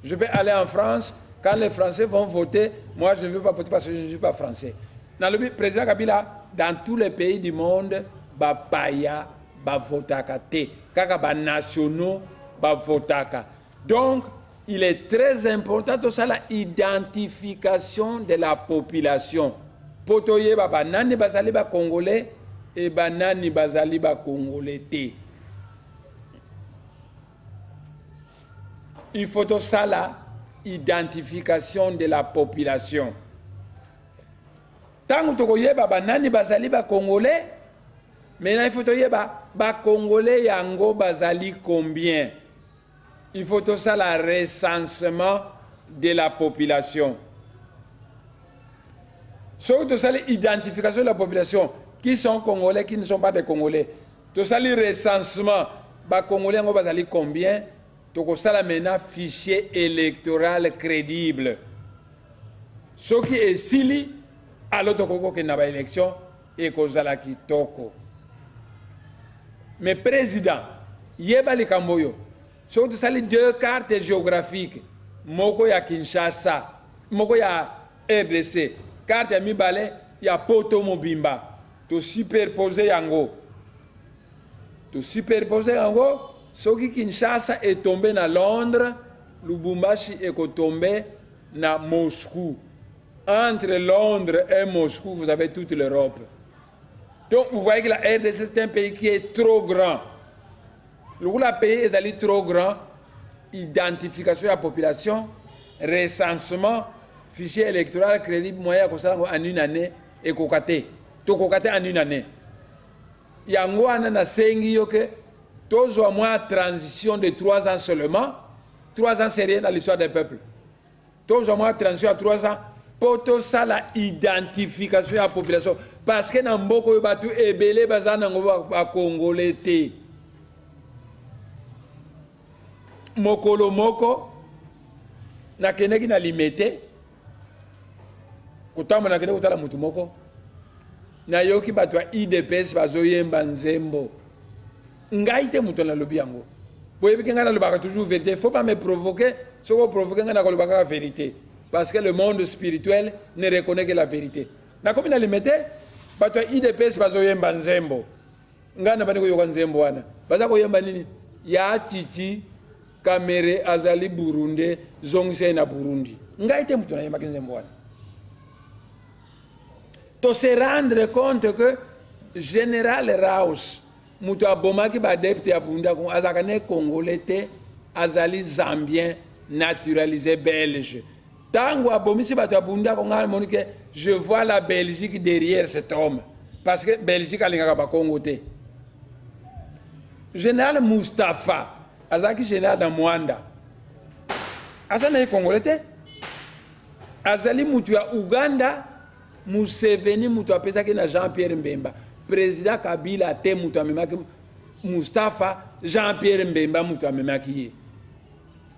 Je peux aller en France. Quand les Français vont voter, moi, je ne vais pas voter parce que je ne suis pas français. Dans le président Kabila, dans tous les pays du monde, Bapaya, Bavotakate. Kaka nationaux, Bavotaka. Donc, il est très important tout ça, l'identification de la population. Potoye ba banani bazali ba congolais et banani bazali ba congolais te. Il faut tout ça l'identification de la population. Tant que tokoye ba banani bazali ba congolais, maintenant il faut toye ba congolais yango bazali combien? Il faut tout ça le recensement de la population. Surtout tout ça l'identification de la population. Qui sont Congolais, qui ne sont pas des Congolais. Tout ça le recensement. Les Congolais, on va aller combien? Tout ça maintenant fichier électoral crédible. Ce qui est sili, à l'autre Congo qui n'a pas élection, et Kozala qui toko. Mais président, yeba li kamboyo. Surtout ça les deux cartes géographiques. Moko ya Kinshasa, moko ya RDC. Carte ya Mibale, ya Poto Mobimba. To superposer yango. To superposer yango, ce qui Kinshasa est tombé na Londres, Lubumbashi est tombé na Moscou. Entre Londres et Moscou, vous avez toute l'Europe. Donc vous voyez que la RDC c'est un pays qui est trop grand. Le pays est trop grand, identification de la population, recensement, fichier électoral crédible, moyen en une année et kokate. To kokate en une année. Yango anana sengi yoke, tozo moins transition de 3 ans seulement. 3 ans c'est rien dans l'histoire des peuples. Tozo moins transition à 3 ans. Pour tout ça la identification de la population. Parce que dans beaucoup de batu ebele bazana ngoba congolais te. Mokolo moko na keneki na limete kutama na keneki utala mutu moko na yoki bato ya IDPS bazoyemba nzembo ngai te muto na lobi yango boyebi ke ngai nalobaka toujours vérité. Il faut pas me provoquer soko provoquer ngai nakolobaka la vérité parce que le monde spirituel ne reconnaît que la vérité. Nakomi na limete bato ya IDPS bazoyemba nzembo ngai na bandi koyoka nzembo wana baza koyemba nini ya chichi kamere azali Burundi zongise na Burundi ngai te muto na yemba nzembo wana. To se rendre compte que Général Raus mutu abomaki ba adepte ya Burundi ko azaka ne Congolais te azali Zambien naturalisé belge. Tango abomisi bato ya Burundi ko ngal monike je vois la Belgique derrière cet homme parce que Belgique alingaka ba Congo te. Général Mustafa azaki général na Mwanda asana Congolais te azali mutu ya Uganda. Museveni mutu apesaki na Jean-Pierre Mbemba président Kabila te mutu amemaki Mustafa Jean-Pierre Mbemba mutu amemaki ye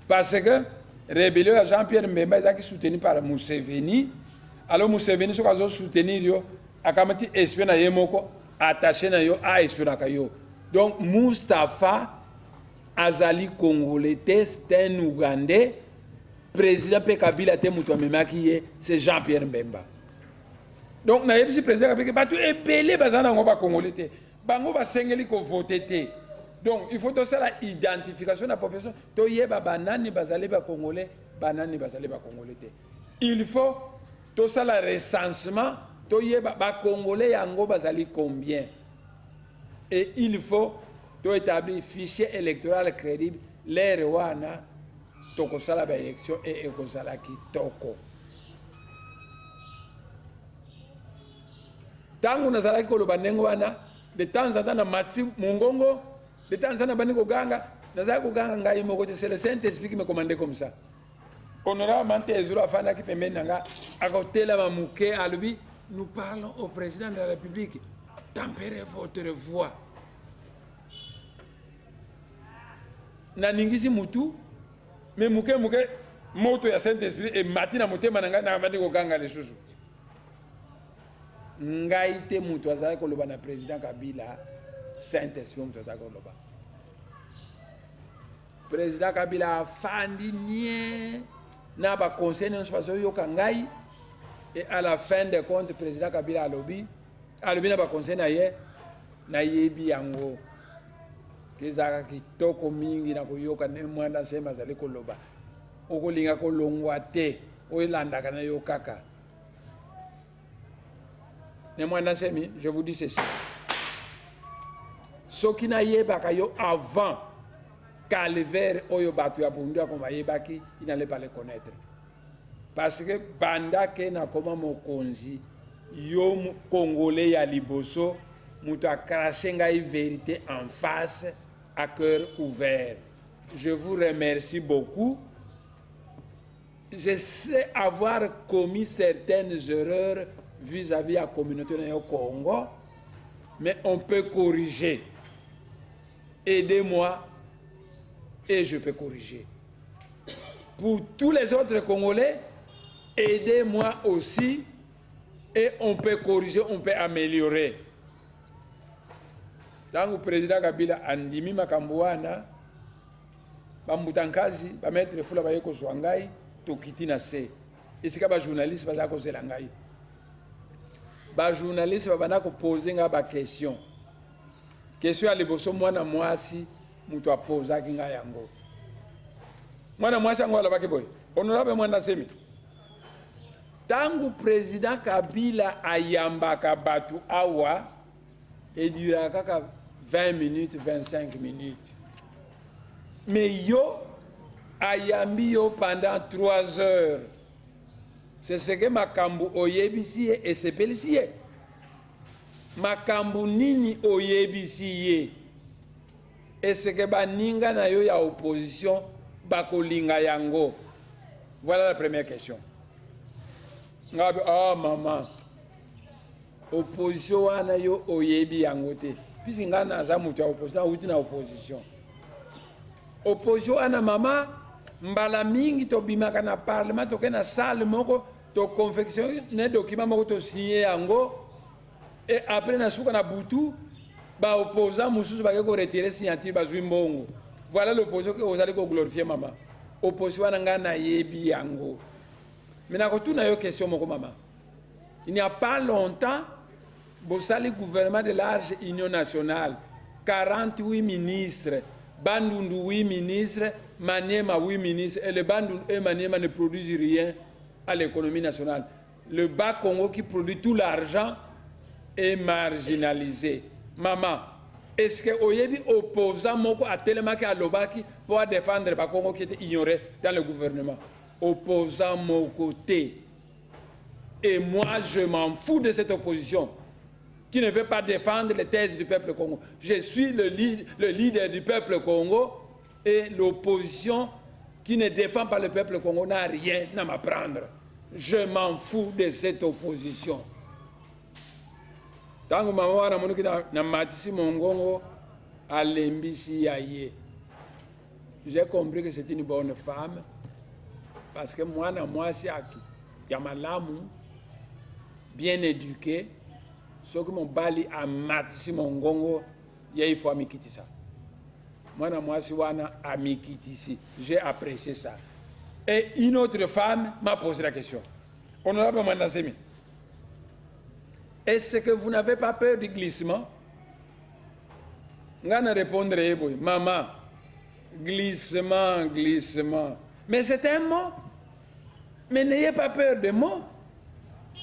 parce que rébellion ya Jean-Pierre Mbemba ezaki soutenu par Museveni. Alors Museveni soki azo soutenir yo akamati espion na ye moko attaché na yo a espionaka yo. Donc Mustafa azali Congolais te, c'est un Ougandais. Président pe Kabila te mutu amemaki ye c'est Jean-Pierre Mbemba. Donc, na yebisi président Kabila batu ebele bazana ngo ba Congolais te. Bango ba sengeli ko voter te. Donc, il faut to ça la identification de la population. To yeba banani bazali ba Congolais, banani bazali ba Congolais te. Il faut to ça la recensement, to yeba ba Congolais yango bazali combien. Et il faut to établir fichier électoral crédible les wana to ko sala ba élection et ko sala ki toko. Tangu nazalaki koloba ndenge wana de temps en temps na matsi mungongo de temps en temps bani koganga nazalaki koganga ngai moko te c'est le Saint-Esprit qui me commandait comme ça. Honorable Mante Ezuro afanda ki pembeni nanga akotela mamuke alobi nous parlons au président de la République tempérez votre voix. Na ningisi mutu mais muke moto ya Saint-Esprit et matina motema nanga na bani koganga les choses. Ngai te mutu azali koloba na président Kabila Saint-Esprit mutu azali koloba. Président Kabila afandi nie na ba conseil nyonso bazoyoka ngai et à la fin de compte président Kabila alobi na ba conseil na ye na yebi yango kezaka kitoko mingi na koyoka ne mwana sema azali koloba okolinga kolongwa te oyilandaka na yo kaka. Je vous dis ceci. Ce qui n'a pas yo avant calvaire oyo batu ya Burundi akoma yebaki, il n'allait pas les connaître. Parce que banda ke na koma mokonzi yo Congolais ya liboso mutu a craché ngai vérité en face à cœur ouvert. Je vous remercie beaucoup. Je sais avoir commis certaines erreurs vis-à-vis de la communauté au Congo, mais on peut corriger. Aidez-moi et je peux corriger. Pour tous les autres Congolais, aidez-moi aussi et on peut corriger, on peut améliorer. Dans le président Kabila andimi makambuana, bamutankazi, ba mettre fula ba yeko zwangai, to kitina se. Ici ka ba journaliste ba za ko zelangai. Ba journaliste ba bana ko poser nga ba question. Question ya liboso mwana mwasi mutu a poser ki nga yango. Mwana mwasi ngo ala bakiboy. Honorable mwana semi. Tangu président Kabila ayambaka batu awa et dura kaka 20 minutes, 25 minutes. Mais yo ayambi yo pendant 3 heures. C'est ce que makambu oyebisi et sepelisi. Makambu nini oyebisi et ce que baninga na yo ya opposition bakolinga yango. Voilà la première question. Ah maman, opposition wana yo oyebi yango te. Puisque nga naza mutu ya opposition, uti na opposition. Opposition wana mama, mbala mingi to bimaka na parlement to ke na salle moko to confection ne document moko to signer yango Et après, na souka na Boutou, ba opposant Moussous va retirer signature bazui mbongo. Voilà l'opposition que vous allez glorifier maman. Opposition nanga na yebi yango. Mais na kotu na yo question moko maman. Il n'y a pas longtemps, le gouvernement de large union nationale, 48 ministres, Bandundu 8 ministres, Maniema 8 ministres, et le Bandundu et Maniema ne produisent rien à l'économie nationale. Le Bas-Congo qui produit tout l'argent est marginalisé. Maman, est-ce que Oyebi opposant Moko a tellement qu'à Lobaki pour défendre le Bas-Congo qui était ignoré dans le gouvernement? Opposant mon côté. Et moi, je m'en fous de cette opposition qui ne veut pas défendre les thèses du peuple congo. Je suis le leader du peuple congo et l'opposition qui ne défend pas le peuple congo n'a rien à m'apprendre. Je m'en fous de cette opposition. Tant que maman na monuki na matisi mongongo à l'embisi yaye. J'ai compris que c'est une bonne femme parce que moi c'est aki yamalamu bien éduqué. Ce que mon bali a matisi mongongo il faut amikitisa. Moi si wana amikitisi. J'ai apprécié ça. Et une autre femme m'a posé la question. Honorable Mandansemi, est-ce que vous n'avez pas peur du glissement? Ngana répondre, maman, glissement, glissement. Mais c'est un mot. Mais n'ayez pas peur de mots.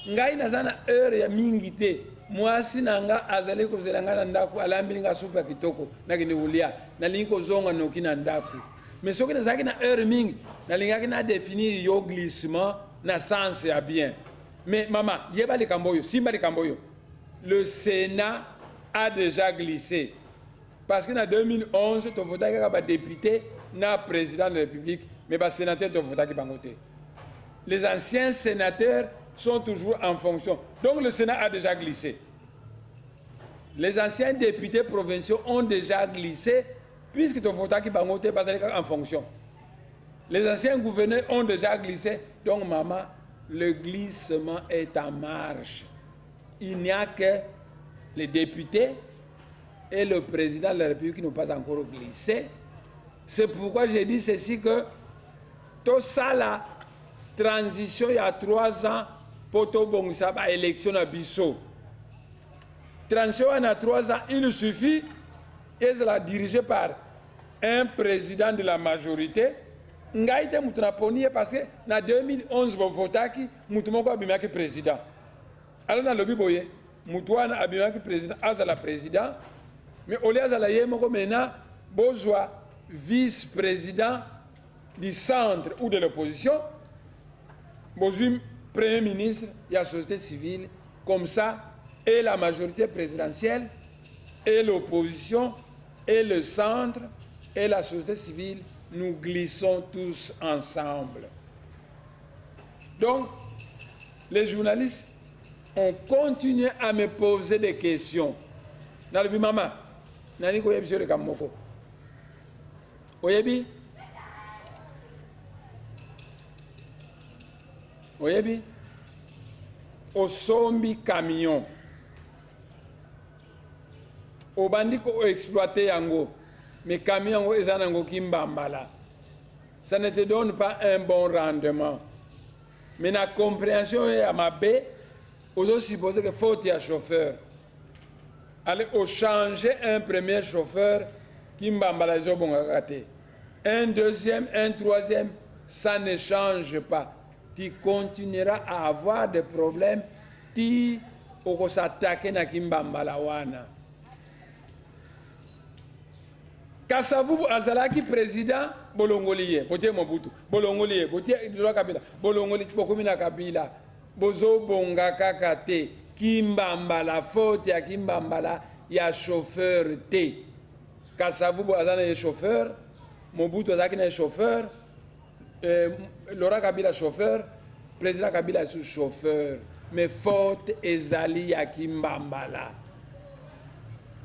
Ngai nazana heure ya mingite. Moi si nanga azali ko zelanga na ndaku alambi nga supa kitoko na kini ulia na linko zonga no kina ndaku. Mais soki nazaki na heure mingi na lingaki na définir yo glissement na sens ya bien. Mais maman, yeba li kamboyo, simba li kamboyo. Le Sénat a déjà glissé. Parce que en 2011, tu votais que député, na président de la République, mais les sénateurs tu votais qui bangoté. Les anciens sénateurs sont toujours en fonction. Donc le Sénat a déjà glissé. Les anciens députés provinciaux ont déjà glissé, puisque tu votais qui bangoté en fonction. Les anciens gouverneurs ont déjà glissé. Donc maman, le glissement est en marche. Il n'y a que les députés et le président de la République qui n'ont pas encore glissé. C'est pourquoi j'ai dit ceci que tout ça, la transition il y a 3 ans pour tout bon ça va élection à Bissau. Transition il y a 3 ans, il suffit et sera dirigée par un président de la majorité. Ngaïte moutonaponi parce que en 2011 vous votez moutomoko abimaki président. Alors dans le biboye moutouana abimaki président azala président. Mais au lieu de maintenant, besoin vice-président du centre ou de l'opposition, besoin premier ministre de la société civile, comme ça, et la majorité présidentielle, et l'opposition, et le centre, et la société civile, nous glissons tous ensemble. Donc, les journalistes ont continué à me poser des questions. Dans le maman, nani ko yebi sere kamoko oyebi osombi camion obandi ko exploiter yango mais camion yango ezanango kimbambala ça ne te donne pas un bon rendement mais la compréhension est à ma baie ozo supposer que faut y a chauffeur. Allez, au changer un premier chauffeur qui m'emballait un deuxième, un troisième, ça ne change pas. Tu continueras à avoir des problèmes. Tu vas s'attaquer à Kimbambalawana. Kasavubu Azalaki président Bolongoliye, Boté Mobutu, Bolongoliye, Boté Kabila, Bolongoli, Bokumina Kabila, Bozo Bonga Kakate. Kimbambala, faute ya Kimbambala, il y a chauffeur T. Kasavubu Azana est chauffeur, Mobutu Azaki est chauffeur, Laurent Kabila chauffeur, président Kabila est sous-chauffeur. Mais faute ezali ya Kimbambala.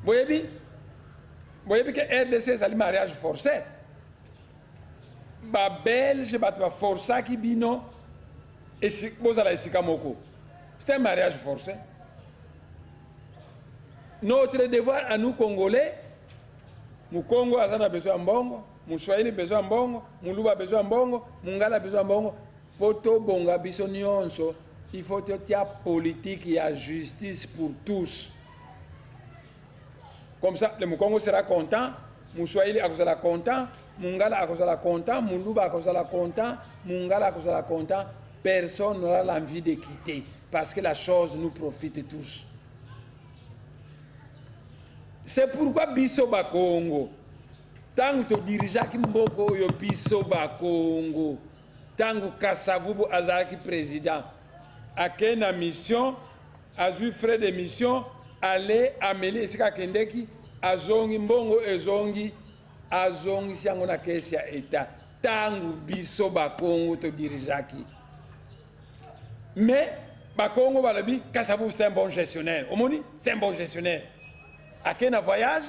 Vous voyez que RDC c'est le mariage forcé. Ba Belge, ba força qui bino, et si vous allez ici Kamoko. C'est un mariage forcé. notre devoir à nous Congolais, mu Congo a besoin de mbongo, mu Swahili besoin de mbongo, mu Luba besoin de mbongo, mu Ngala besoin de mbongo. Poto bonga biso nyonso, il faut que tu aies politique et la justice pour tous. Comme ça, le Congo sera content, mu Swahili sera content, mu Ngala sera content, mu Luba sera content, mu Ngala sera content. Personne n'aura l'envie de quitter parce que la chose nous profite tous. C'est pourquoi biso ba Congo, tant que dirigeant qui mboko yo biso ba Congo, tant que Kasavubu azaki président, a une mission, a eu frais de mission, aller amener Sika Kendeki, azongi mbongo ezongi, azongi siango na kesi ya État, tant que biso ba Congo to dirigeant qui. Mais ba Congo balabi Kasavubu c'est un bon gestionnaire, omoni c'est un bon gestionnaire. À quel voyage,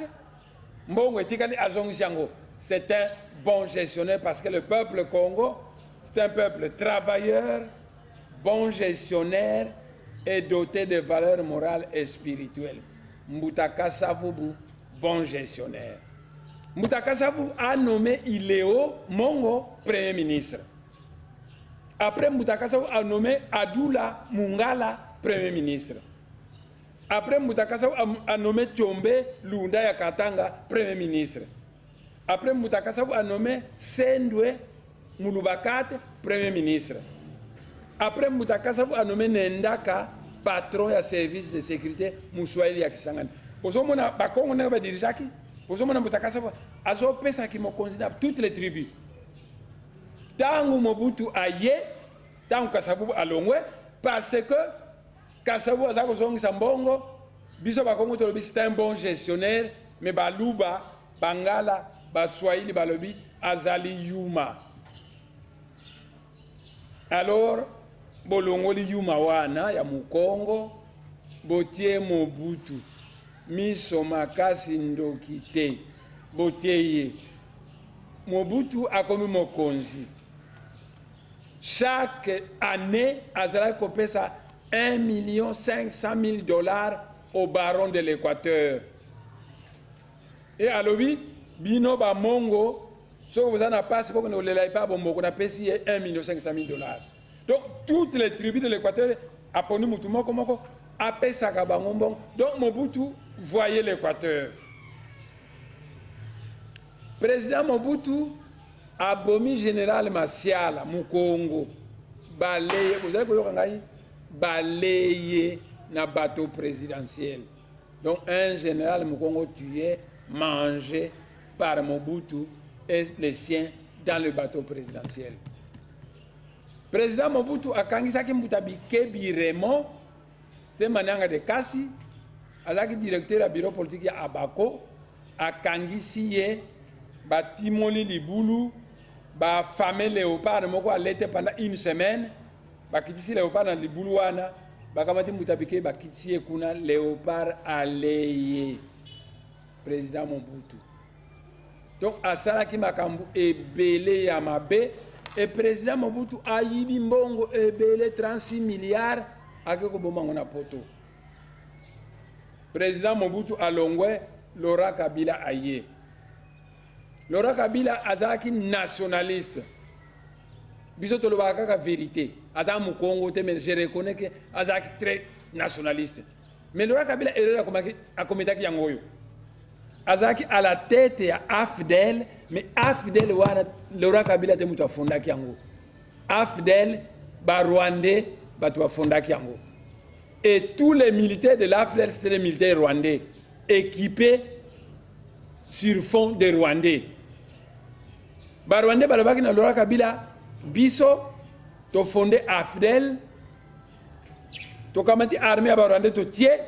c'est un bon gestionnaire parce que le peuple Congo, c'est un peuple travailleur, bon gestionnaire et doté de valeurs morales et spirituelles. Mbutaka Savubu, bon gestionnaire. Mbutaka Savubu a nommé Iléo Mongo Premier ministre. Après, Mbutaka Savubu a nommé Adoula Mungala Premier ministre. Après, Mbutaka Savubu a nommé Tchombe Lunda ya Katanga Premier ministre. Après, Mbutaka Savubu a nommé Sendwe Mulubakate Premier ministre. Après, Mbutaka Savubu a nommé Nendaka patron ya service de sécurité Muswahili ya Kisangani. Pozomona bakongo na ba dirijaki. Pozomona Mbutaka Savubu azo pesa ki mo considère toutes les tribus. Tangu Mobutu aye, tangu Kasavubu alongwe parce que Kasavubu azako zongi sambongo, biso bakongo tolobi c'est un bon gestionnaire, mais baluba, bangala, baswahili balobi azali yuma. Alors bolongoli yuma wana ya mukongo, botie Mobutu, miso makasi ndokite, botie ye. Mobutu akomi mokonzi. Chaque année, azala kopesa 1 500 000 $ au baron de l'Équateur. Et alobi, bino ba mongo, ce que vous en avez passé pour que nous ne l'ayons pas, on a payé 1 500 000 $. Donc, toutes les tribus de l'Équateur, après nous, comment a payé ça. Donc, Mobutu voyait l'Équateur. Président Mobutu, abomi général Masiala, Mukongo, balayé, vous avez vu balayé na bateau présidentiel. Donc un général Mukongo tué, mangé par Mobutu et les siens dans le bateau présidentiel. Président Mobutu a kangisaki Mbutabi Kebi Raymond, c'était Mananga de Kassi, azaki directeur du bureau politique à Abako, a kangisi batimoli libulu, ba famé léopard moko alete pendant une semaine, ba kitisi léopard na libulu wana, ba kamati Mutabike ba kitisi kuna léopard aleye. Président Mobutu. Donc asala ki makambu ebele ya mabe et président Mobutu a yibi mbongo ebele 36 milliards akeko bomango na poto. Président Mobutu alongwe Laurent Kabila aye. Laurent Kabila azaki nationaliste. Biso tolobaka ka vérité. Aza mu Congo te mais je reconnais que azaki très nationaliste. Mais Laurent Kabila erreur a commetaki yangoyo. Azaki à la tête ya AFDEL, mais AFDEL wana Laurent Kabila te mutu afondaki yango. AFDEL ba Rwandais batu afondaki yango. Et tous les militaires de l'AFDEL c'était les militaires rwandais équipés sur fond de Rwandais. Barwande balobaki na Laurent Kabila biso to fondé AFDEL to kamati armée ya Barwande to tie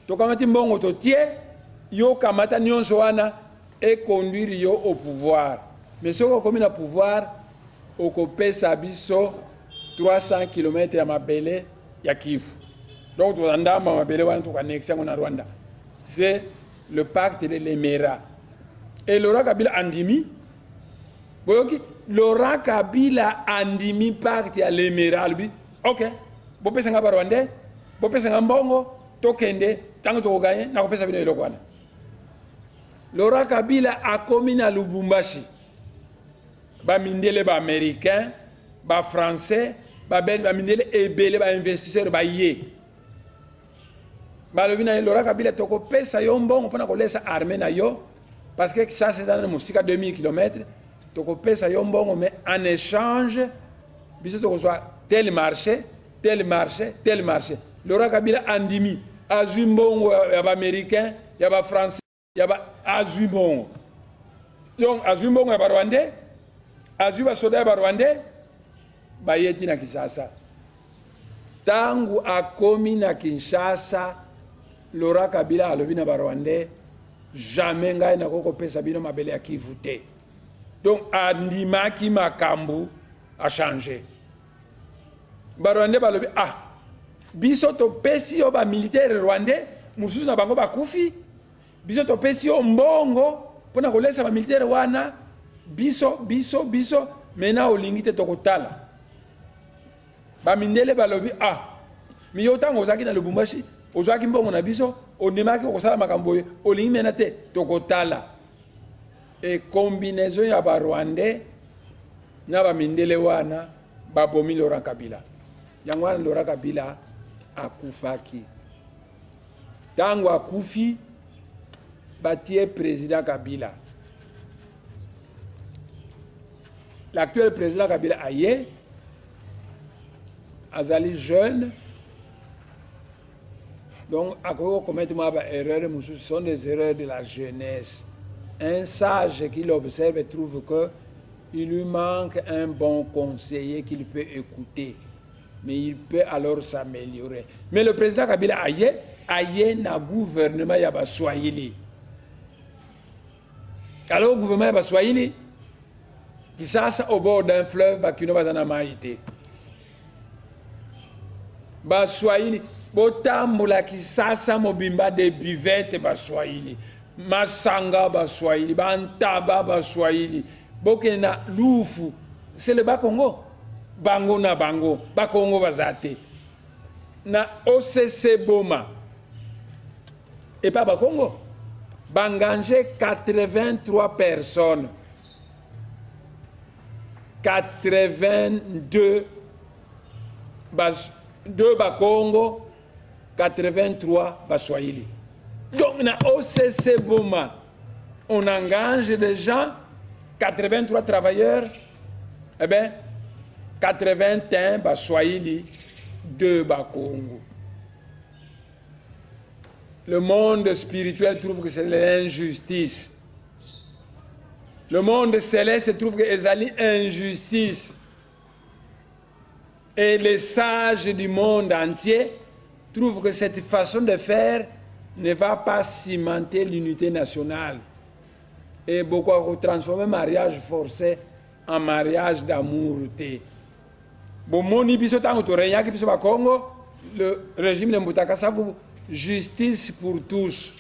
to kamati mbongo to tie yo kamata nyonso wana et conduire yo au pouvoir. Mais soko komi na pouvoir okopesa biso 300 km ya mabele ya Kivu. Donc to ndamba mabele wana to connexion na Rwanda. C'est le pacte de l'Emera. Et Laurent Kabila andimi boyoki Laurent Kabila andimi pacte ya l'Emera. Ok, bopesa nga Barwande, bopesa nga mbongo, tokende tango tokoganye na kopesa bino eloko wana. Laurent Kabila a commis na Lubumbashi ba mindele ba américain, ba français, ba belge, ba mindele ebele ba investisseur ba ye. Ba lobina Laurent Kabila toko pesa yo mbongo pona kolesa armée na yo parce que ça c'est dans musika 2000 km toko pesa yo mbongo mais en échange biso toko soit tel marché, tel marché, tel marché. Laurent Kabila andimi azwi mbongo ya ba américain, ya ba français, ya ba azwi mbongo. Donc azwi mbongo ya ba rwandais, azwi ba soda ya ba rwandais ba yeti na Kinshasa. Tangu akomi na Kinshasa Laurent Kabila alobi na ba rwandais jamais ngai na koko pesa bino mabele ya Kivu te. Donc andimaki makambu a changé. Ba rwandais balobi biso to pesi yo ba militaire rwandais mususu na bango bakufi. Biso to pesi yo mbongo pona kolesa ba militaire wana biso mena olingi te tokotala. Ba mindele balobi mi yo tango ozaki na Lubumbashi ozaki mbongo na biso ondimaki okosala makambo olingi mena te tokotala. Et combinaison ya ba rwandais na ba mindele wana babomi Laurent Kabila. Yango wana Laurent Kabila akufaki. Tango akufi batie président Kabila. L'actuel président Kabila aye azali jeune. Donc à commettre ma erreur, ce sont des erreurs de la jeunesse. Un sage qui l'observe trouve que il lui manque un bon conseiller qu'il peut écouter. Mais il peut alors s'améliorer. Mais le président Kabila aye na gouvernement ya Swahili. Alors le gouvernement ya Swahili qui s'asse au bord d'un fleuve bakino bazana maïté. Ba Swahili botambola ki sasa mobimba de buvette ba Swahili. Masanga ba Swahili, bantaba ba Swahili. Bokena lufu, c'est le Bas-Congo. Bango na bango, Bas-Congo bazate. Na OCC Boma. Et pas Bas-Congo. Bangangé 83 personnes. 82 2 Bas-Congo, 83 Bas-Swahili. Donc, na OCC Boma, on engage des gens, 83 travailleurs, eh bien, 81 Bas-Swahili, 2 Bas-Congo. Le monde spirituel trouve que c'est l'injustice. Le monde céleste trouve que c'est l'injustice. Et les sages du monde entier trouvent que cette façon de faire ne va pas cimenter l'unité nationale. Et beaucoup ont transformé le mariage forcé en mariage d'amour. Le régime de Mbutakasa, justice pour tous.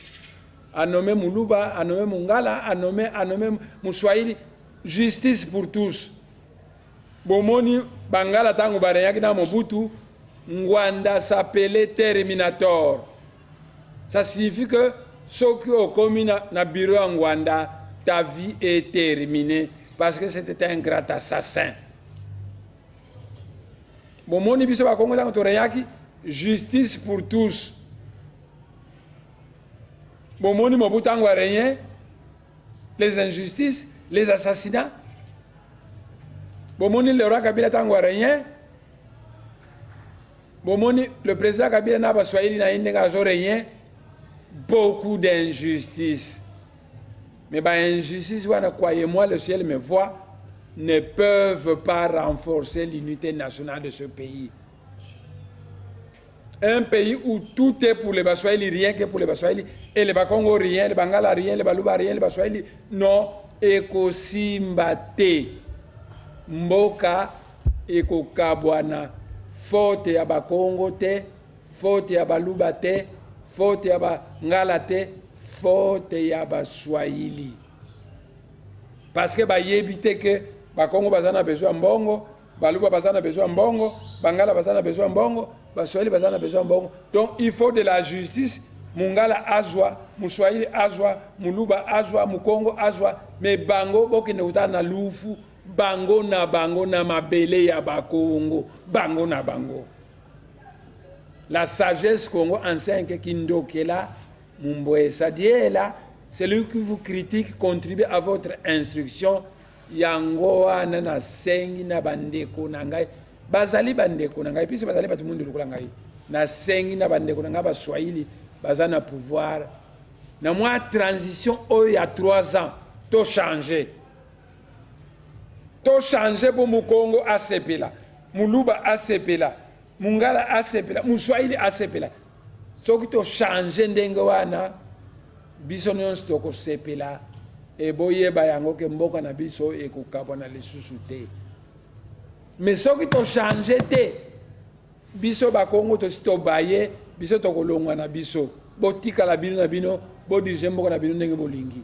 A nommé Moulouba, a nommé Mungala, a nommé Mouswahili, justice pour tous. Bomoni Bangala tango bareyaki na Mobutu, Ngwanda s'appelait Terminator. Ça signifie que ceux qui ont commis na bureau en Ngwanda, ta vie est terminée parce que c'était un grand assassin. Bomoni biso ba Kongo tango toreyaki, justice pour tous. Bomoni Mobutu tango rien, les injustices, les assassinats. Bomoni Laurent Kabila tango rien. Bomoni le président Kabila n'a pas Swahili na indenga rien. Beaucoup d'injustices. Mais bah injustice, croyez-moi, le ciel me voit, ne peuvent pas renforcer l'unité nationale de ce pays. Un pays où tout est pour les Baswahili, rien que pour les Baswahili, et les Bakongo rien, les Bangala rien, les Baluba rien, les Baswahili, non, ekosimbate. Mboka ekokabwana, faute ya Bakongo te, faute ya Baluba te, faute ya Bangala te, faute ya Baswahili. Parce que bayebite que Bakongo bazana besoin mbongo, Baluba bazana besoin mbongo, Bangala bazana besoin mbongo, baswahili baza na besoin mbongo. Donc il faut de la justice. Mungala azwa, muswahili azwa, muluba azwa, mukongo azwa, mais bango bokende uta na lufu, bango na mabele ya bakongo, bango na bango. La sagesse Congo enseigne que Kindokela, Mumboesa Diela, celui qui vous critique contribue à votre instruction. Yangoa nana sengi na bandeko nangai, bazali bandeko nangai, puis bazali batumundu lukula ngai, na sengi na bandeko nangai baswahili, bazana pouvoir. Na moi transition il y a 3 ans, tout changé. Tout changé pour Mukongo ACP là, Muluba ACP là. Mungala asepela, muswahili asepela. Soki to changer ndenge wana, biso nyonso toko sepela, e boye bayango ke mboka na biso e kokabwa na lisusu te. Mais soki to changer te, biso bakongo to sito baye, biso toko longwa na biso. Botika la bino na bino, bo dirige mboka na bino ndenge bolingi.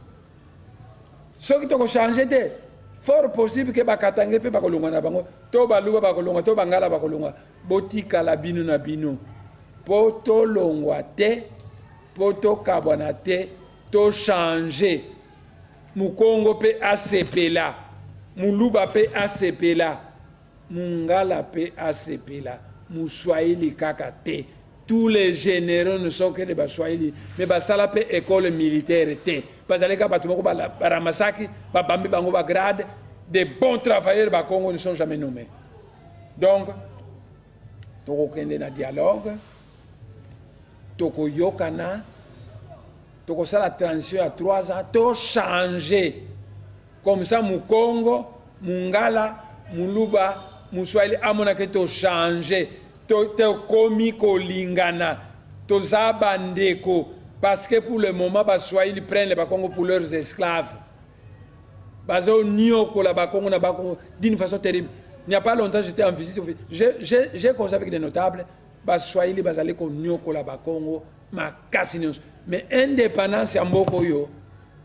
Soki toko changer te, fort possible que bakatange pe bakolongwa na bango, to baluba bakolongwa, to bangala bakolongwa. Botika la bino na bino poto longwa te poto kabwana te to changer mukongo pe asepela muluba pe asepela mungala pe asepela muswahili kaka te. Tous les généraux ne sont que des baswahili mais basala pe école militaire te bazaleka bato moko baramasaki babambi bango ba grade. Des bons travailleurs ba Congo ne sont jamais nommés. Donc toko kende na dialogue, toko yokana, toko sa la transition à 3 ans, to changer. Comme ça, Mukongo, Mungala, Muluba, Muswahili, amona ke to changer. To komi ko lingana, to zabandeko. Parce que pour le moment, Baswahili prennent les Bakongo pour leurs esclaves. Bazo nyoko la Bakongo na Bakongo d'une façon terrible. Il n'y a pas longtemps, j'étais en visite. J'ai causé avec des notables. Baswahili, bazali ko nyoko la Bakongo, ma kasinios. Mais indépendance ya mboko yo,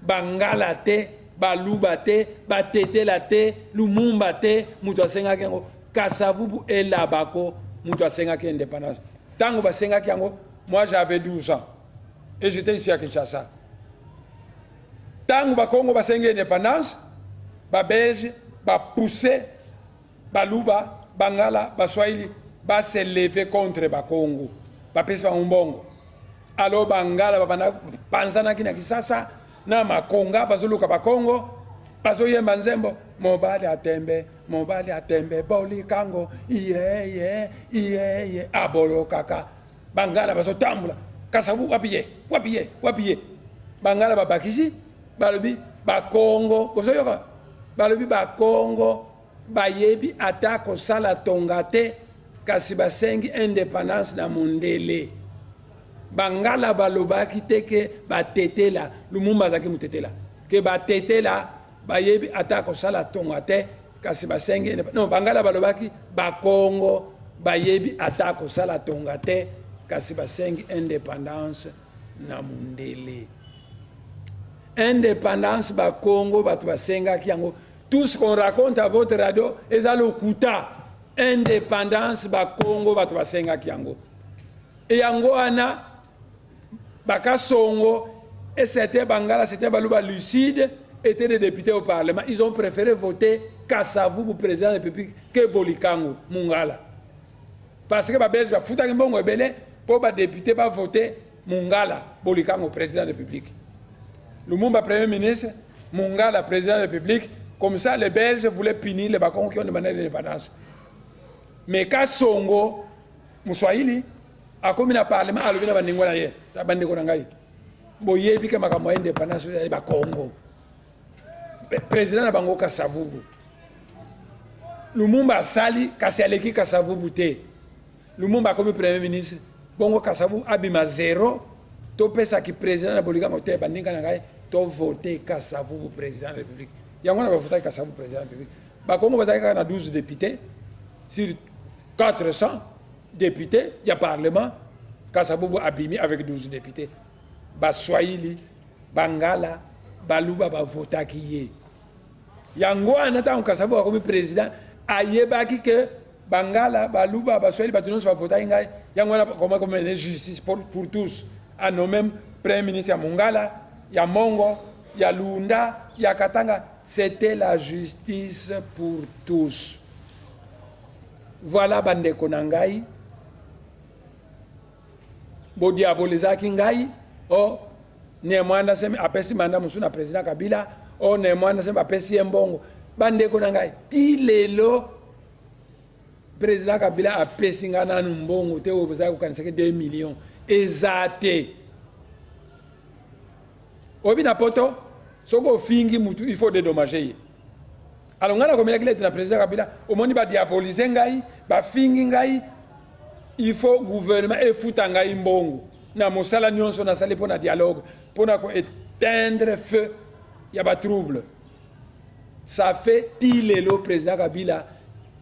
bangala te, baluba te, batete la te, lumumba te, mutu asenga kiango, kasavubu et la bako, mutu asenga ki indépendance. Tango basenga kiango, moi j'avais 12 ans. Et j'étais ici à Kinshasa. Tango bakongo basenga indépendance, ba belge, ba poussé, baluba, bangala, baswahili, ba se lever contre bakongo, ba pesa mbongo. Alors bangala babana panzana kina kisasa na makonga bazoluka bakongo, bazoyemba nzembo, mobali atembe, boli kango, iye, abolo kaka. Bangala bazotambula, kasabu wapiye. Bangala babakisi, balobi bakongo, bozoyoka, balobi bakongo, bayebi atako sala tongate, kasi basengi indépendance na mondele. Bangala balobaki teke batetela, Lumumba zaki mutetela. Ke batetela, bayebi atako sala tongate, kasi basengi, non, Bangala balobaki, bakongo, bayebi atako sala tongate, kasi basengi indépendance na mondele. Indépendance bakongo, batu basenga kiango. Tout ce qu'on raconte à votre radio, est à l'okuta. Indépendance bakongo, batu basenga kiango. Et yango ana, Bakasongo, et c'était Bangala, c'était Balouba Lucide, étaient des députés au Parlement. Ils ont préféré voter Kassavou pour président de la République que Bolikango, Mungala. Parce que Babel va foutre un bon rebelle pour les députés va voter Mungala, Bolikango, président de la République. Lumumba, premier ministre, Mungala, président de la République. Comme ça, les Belges voulaient punir les Bakongos qui ont demandé l'indépendance. Mais Kassongo, Mouswahili, a commis un parlement à l'objet de la Bandingola, la Bandingola. Boye, puis que ma campagne d'indépendance, c'est le Congo. Président de Bango Kassavubu. Lumumba Sali, Kassialeki Kassavubu te. Lumumba comme premier ministre, Bongo Kassavubu abima 0. Topé ça qui président de la Boliga, Moté, Bandingola, to voté Kassavubu président de la République. Il y a un voté Kassavubu président de la République. Bakongo a 12 députés sur 400. Députés, il y a parlement, Kassavubu abimi avec 12 députés. Baswahili, Bangala, Baluba va voter qui est. Yango anata Kassavubu comme président, ayebaki que Bangala, Baluba, Baswahili, Batunos va voter Comment mener justice pour tous. À nos mêmes Premier ministre, il y a Mongala, il y a Mongo, il y a Lunda, il y a Katanga. C'était la justice pour tous. Voilà Bande Konangai. Bo diabolizaki ngai. Oh, Nemwanda sema apesi manda musuna président Kabila. Oh, Nemwanda sema apesi mbongo. Bande Konangai. Ti lelo président Kabila apesi ngana mbongo te obuza kukaniseke 2 millions. Ezate. Obi na poto, soko fingi mutu, il faut dédommager. Alors, on a comme il est président Kabila, au monde va diaboliser ngai, va fingi ngai, il faut gouvernement et foutre ngai mbongo. Na mosala nyonso na sali pour na dialogue, pour na éteindre feu, il y a pas trouble. Ça fait tilelo président Kabila,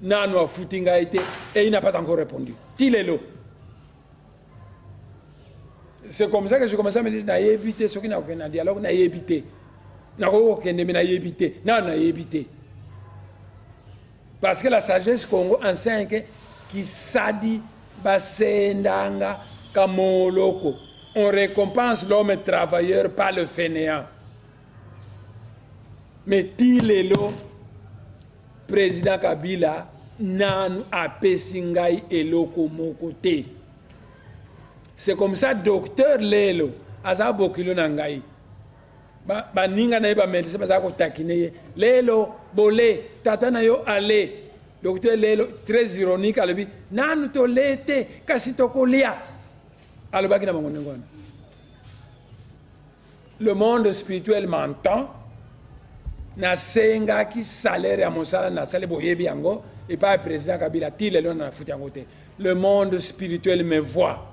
na no fouti ngai été et il n'a pas encore répondu. Tilelo. C'est comme ça que je commence à me dire, na éviter ce qui n'a aucun dialogue, na éviter. Na aucun de na éviter. Non, na éviter. Parce que la sagesse Congo enseigne que qui sadi basendanga kamoloko. On récompense l'homme travailleur, pas le fainéant. Mais tilelo président Kabila nan apesingai eloko mokote. C'est comme ça, docteur Lelo, aza bokilo nangai. Ba ninga na ba médecin ba za ko takine Lelo bolé tata na yo ale. Docteur Lelo très ironique alobi nanu to lete kasi to kolia. Alobaki na bango ngona. Le monde spirituel m'entend. Na senga ki salaire à mosala na sale boyebi yango et pas président Kabila ti lelo na futi yango te. Le monde spirituel me voit.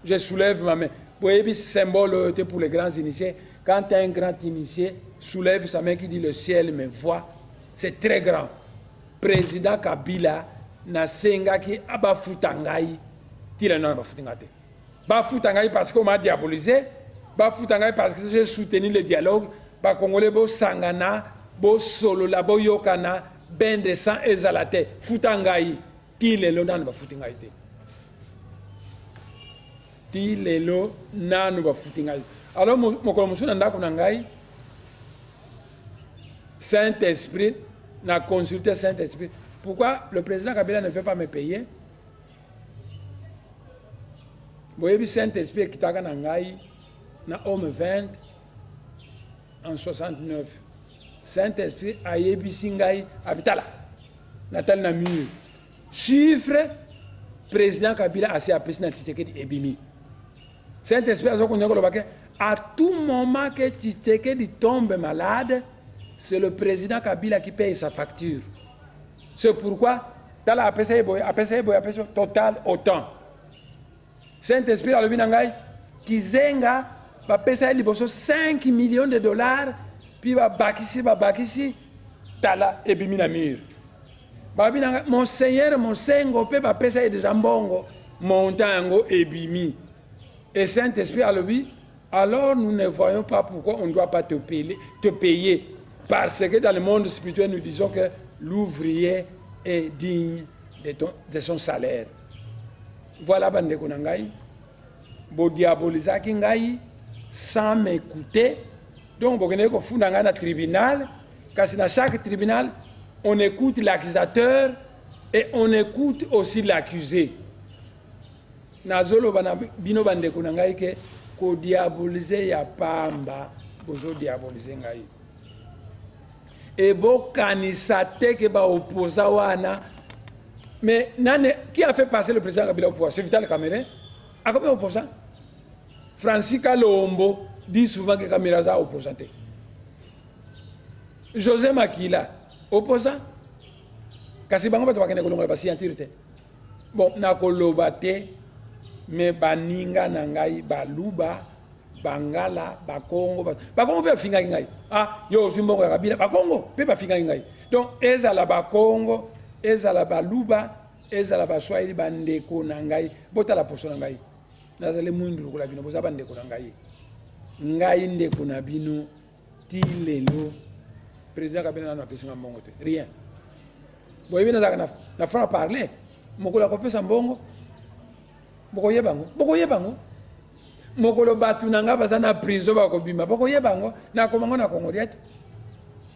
Je soulève ma main. Vous voyez, symbole pour les grands initiés. Quand un grand initié soulève sa main qui dit le ciel me voit, c'est très grand. Président Kabila na senga ki abafutangai tile non abafutangai. Bafutangai parce qu'on m'a diabolisé, bafutangai parce que j'ai soutenu le dialogue, ba congolais bo sangana, bo solo la bo yokana, ben de sang ezalate, futangai tile non abafutangai te. Lelo nanu ba futingai. Alors mokolo musuna ndako na ngai Saint-Esprit na consulté Saint-Esprit. Pourquoi le président Kabila ne veut pas me payer? Boyebi Saint-Esprit kitaka na ngai na homme 20 en 69. Saint-Esprit ayebi singai habitala. Natal na mur. Chiffre président Kabila a apesi na Tshisekedi ebimi. Saint-Esprit à tout moment que Tshisekedi tombe malade, c'est le président Kabila qui paye sa facture. C'est pourquoi, dans la APC, total autant. Saint-Esprit a le binangai, qui zenga, va payer 5 millions de dollars, puis va bakisi, tala et bimina mur. Monseigneur, monsengo, peut pas payer des jambongo, montango et bimi. Et Saint-Esprit a dit, alors nous ne voyons pas pourquoi on ne doit pas te payer. Parce que dans le monde spirituel, nous disons que l'ouvrier est digne de son salaire. Voilà, bande konangai. Bo diabolisaki ngai sans m'écouter. Donc, vous avez un tribunal. Car dans chaque tribunal, on écoute l'accusateur et on écoute aussi l'accusé. Nazolo bino bande kunangai ke ko diaboliser ya pamba bozo diaboliser ngai et bo kanisate ke ba opposa wana mais qui a fait passer le président Kabila au pouvoir? C'est Vital Kamerhe. A combien opposant? Francis Kalombo dit souvent que Kamera est opposant. José Makila opposant. Kasi bango bato bakene kolongola ba scientifique. Bon na kolobate mais baninga nangai baluba bangala bakongo bakongo pe finga ngai yo zimbongo ya Kabila bakongo pe ba finga ngai donc ezala bakongo ezala baluba ezala baswahili bandeko nangai botala poso nangai nazale mwindu lokola bino boza bandeko nangai ngai ndeko na bino ti lelo président Kabila na pesa mbongo te rien boyebi nazaka na franc parler mokola ko pesa mbongo bokoye bango mokolo batu nanga baza na prison bakobima bokoye bango na komango na Congo lieto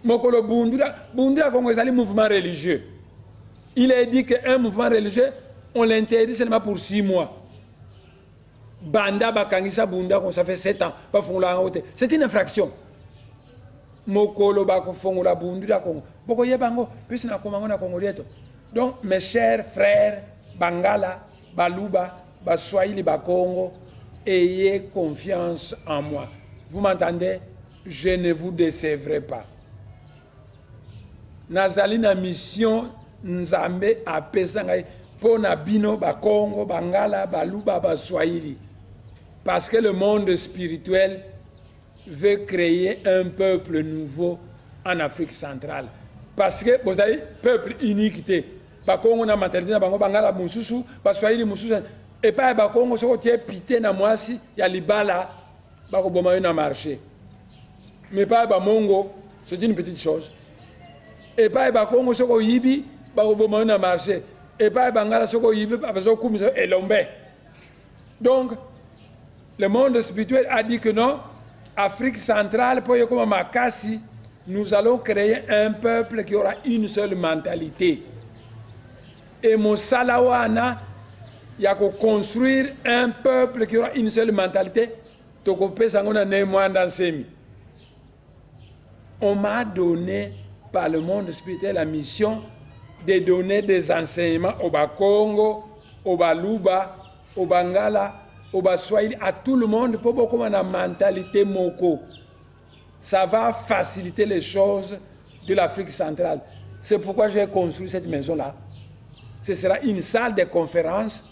mokolo bundura Congo ezali mouvement religieux. Il est dit qu'un mouvement religieux on l'interdit seulement pour 6 mois. Banda bakangisa bunda ça fait 7 ans ba fungula ngote c'est une infraction. Mokolo bako fungula bundura Congo bokoye bango puis na komango na Congo lieto. Donc mes chers frères Bangala, Baluba, Baswahili, Bakongo, ayez confiance en moi. Vous m'entendez? Je ne vous décevrai pas. Nazali na mission Nzambe apesa ngai pona bino Bakongo, Bangala, Baluba, Baswahili. Parce que le monde spirituel veut créer un peuple nouveau en Afrique centrale. Parce que vous avez peuple unique. Bakongo na mentalité na bango Bangala mususu, Baswahili mususu. Et pas Bakongo soko tie pité na mwasi ya libala bako boma na marché. Mais pas Bamongo, c'est une petite chose. Et pas Bakongo soko yibi bako boma na marché. Et pas Bangala soko yibi bazo kumisa elombe. Donc le monde spirituel a dit que non, Afrique centrale pour comme Makassi, nous allons créer un peuple qui aura une seule mentalité. Et Mosalawana, il y a construire un peuple qui aura une seule mentalité. On m'a donné par le monde spirituel la mission de donner des enseignements au Bakongo, au Baluba, au Bangala, au Baswahili, à tout le monde pour beaucoup de mentalité moko. Ça va faciliter les choses de l'Afrique centrale. C'est pourquoi j'ai construit cette maison-là. Ce sera une salle de conférence.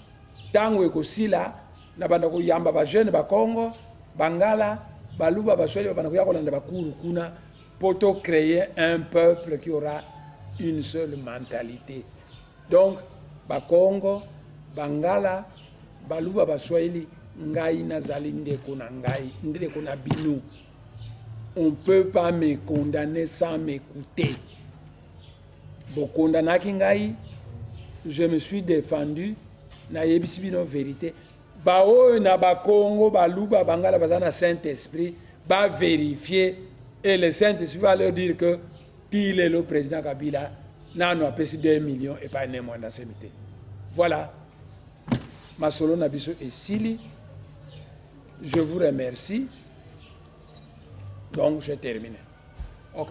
Tango ekosila na bandako yamba ba jeune ba Congo, Bangala, Baluba, Baswahili bandako yakolanda bakuru kuna pour créer un peuple qui aura une seule mentalité. Donc ba Congo, Bangala, Baluba, Baswahili ngai nazali ndeko na ngai, ndeko na bino. On ne peut pas me condamner sans m'écouter. Bo kondanaki ngai, je me suis défendu, na yebisibino vérité. Bao na ba Congo, Baluba, Bangala, bazana Saint-Esprit, va vérifier et le Saint-Esprit va leur dire que il est le président Kabila, n'a pas payé 2 millions et pas un mois d'ancienneté. Voilà. Ma solo nabiso et Sili. Je vous remercie. Donc, j'ai terminé. OK.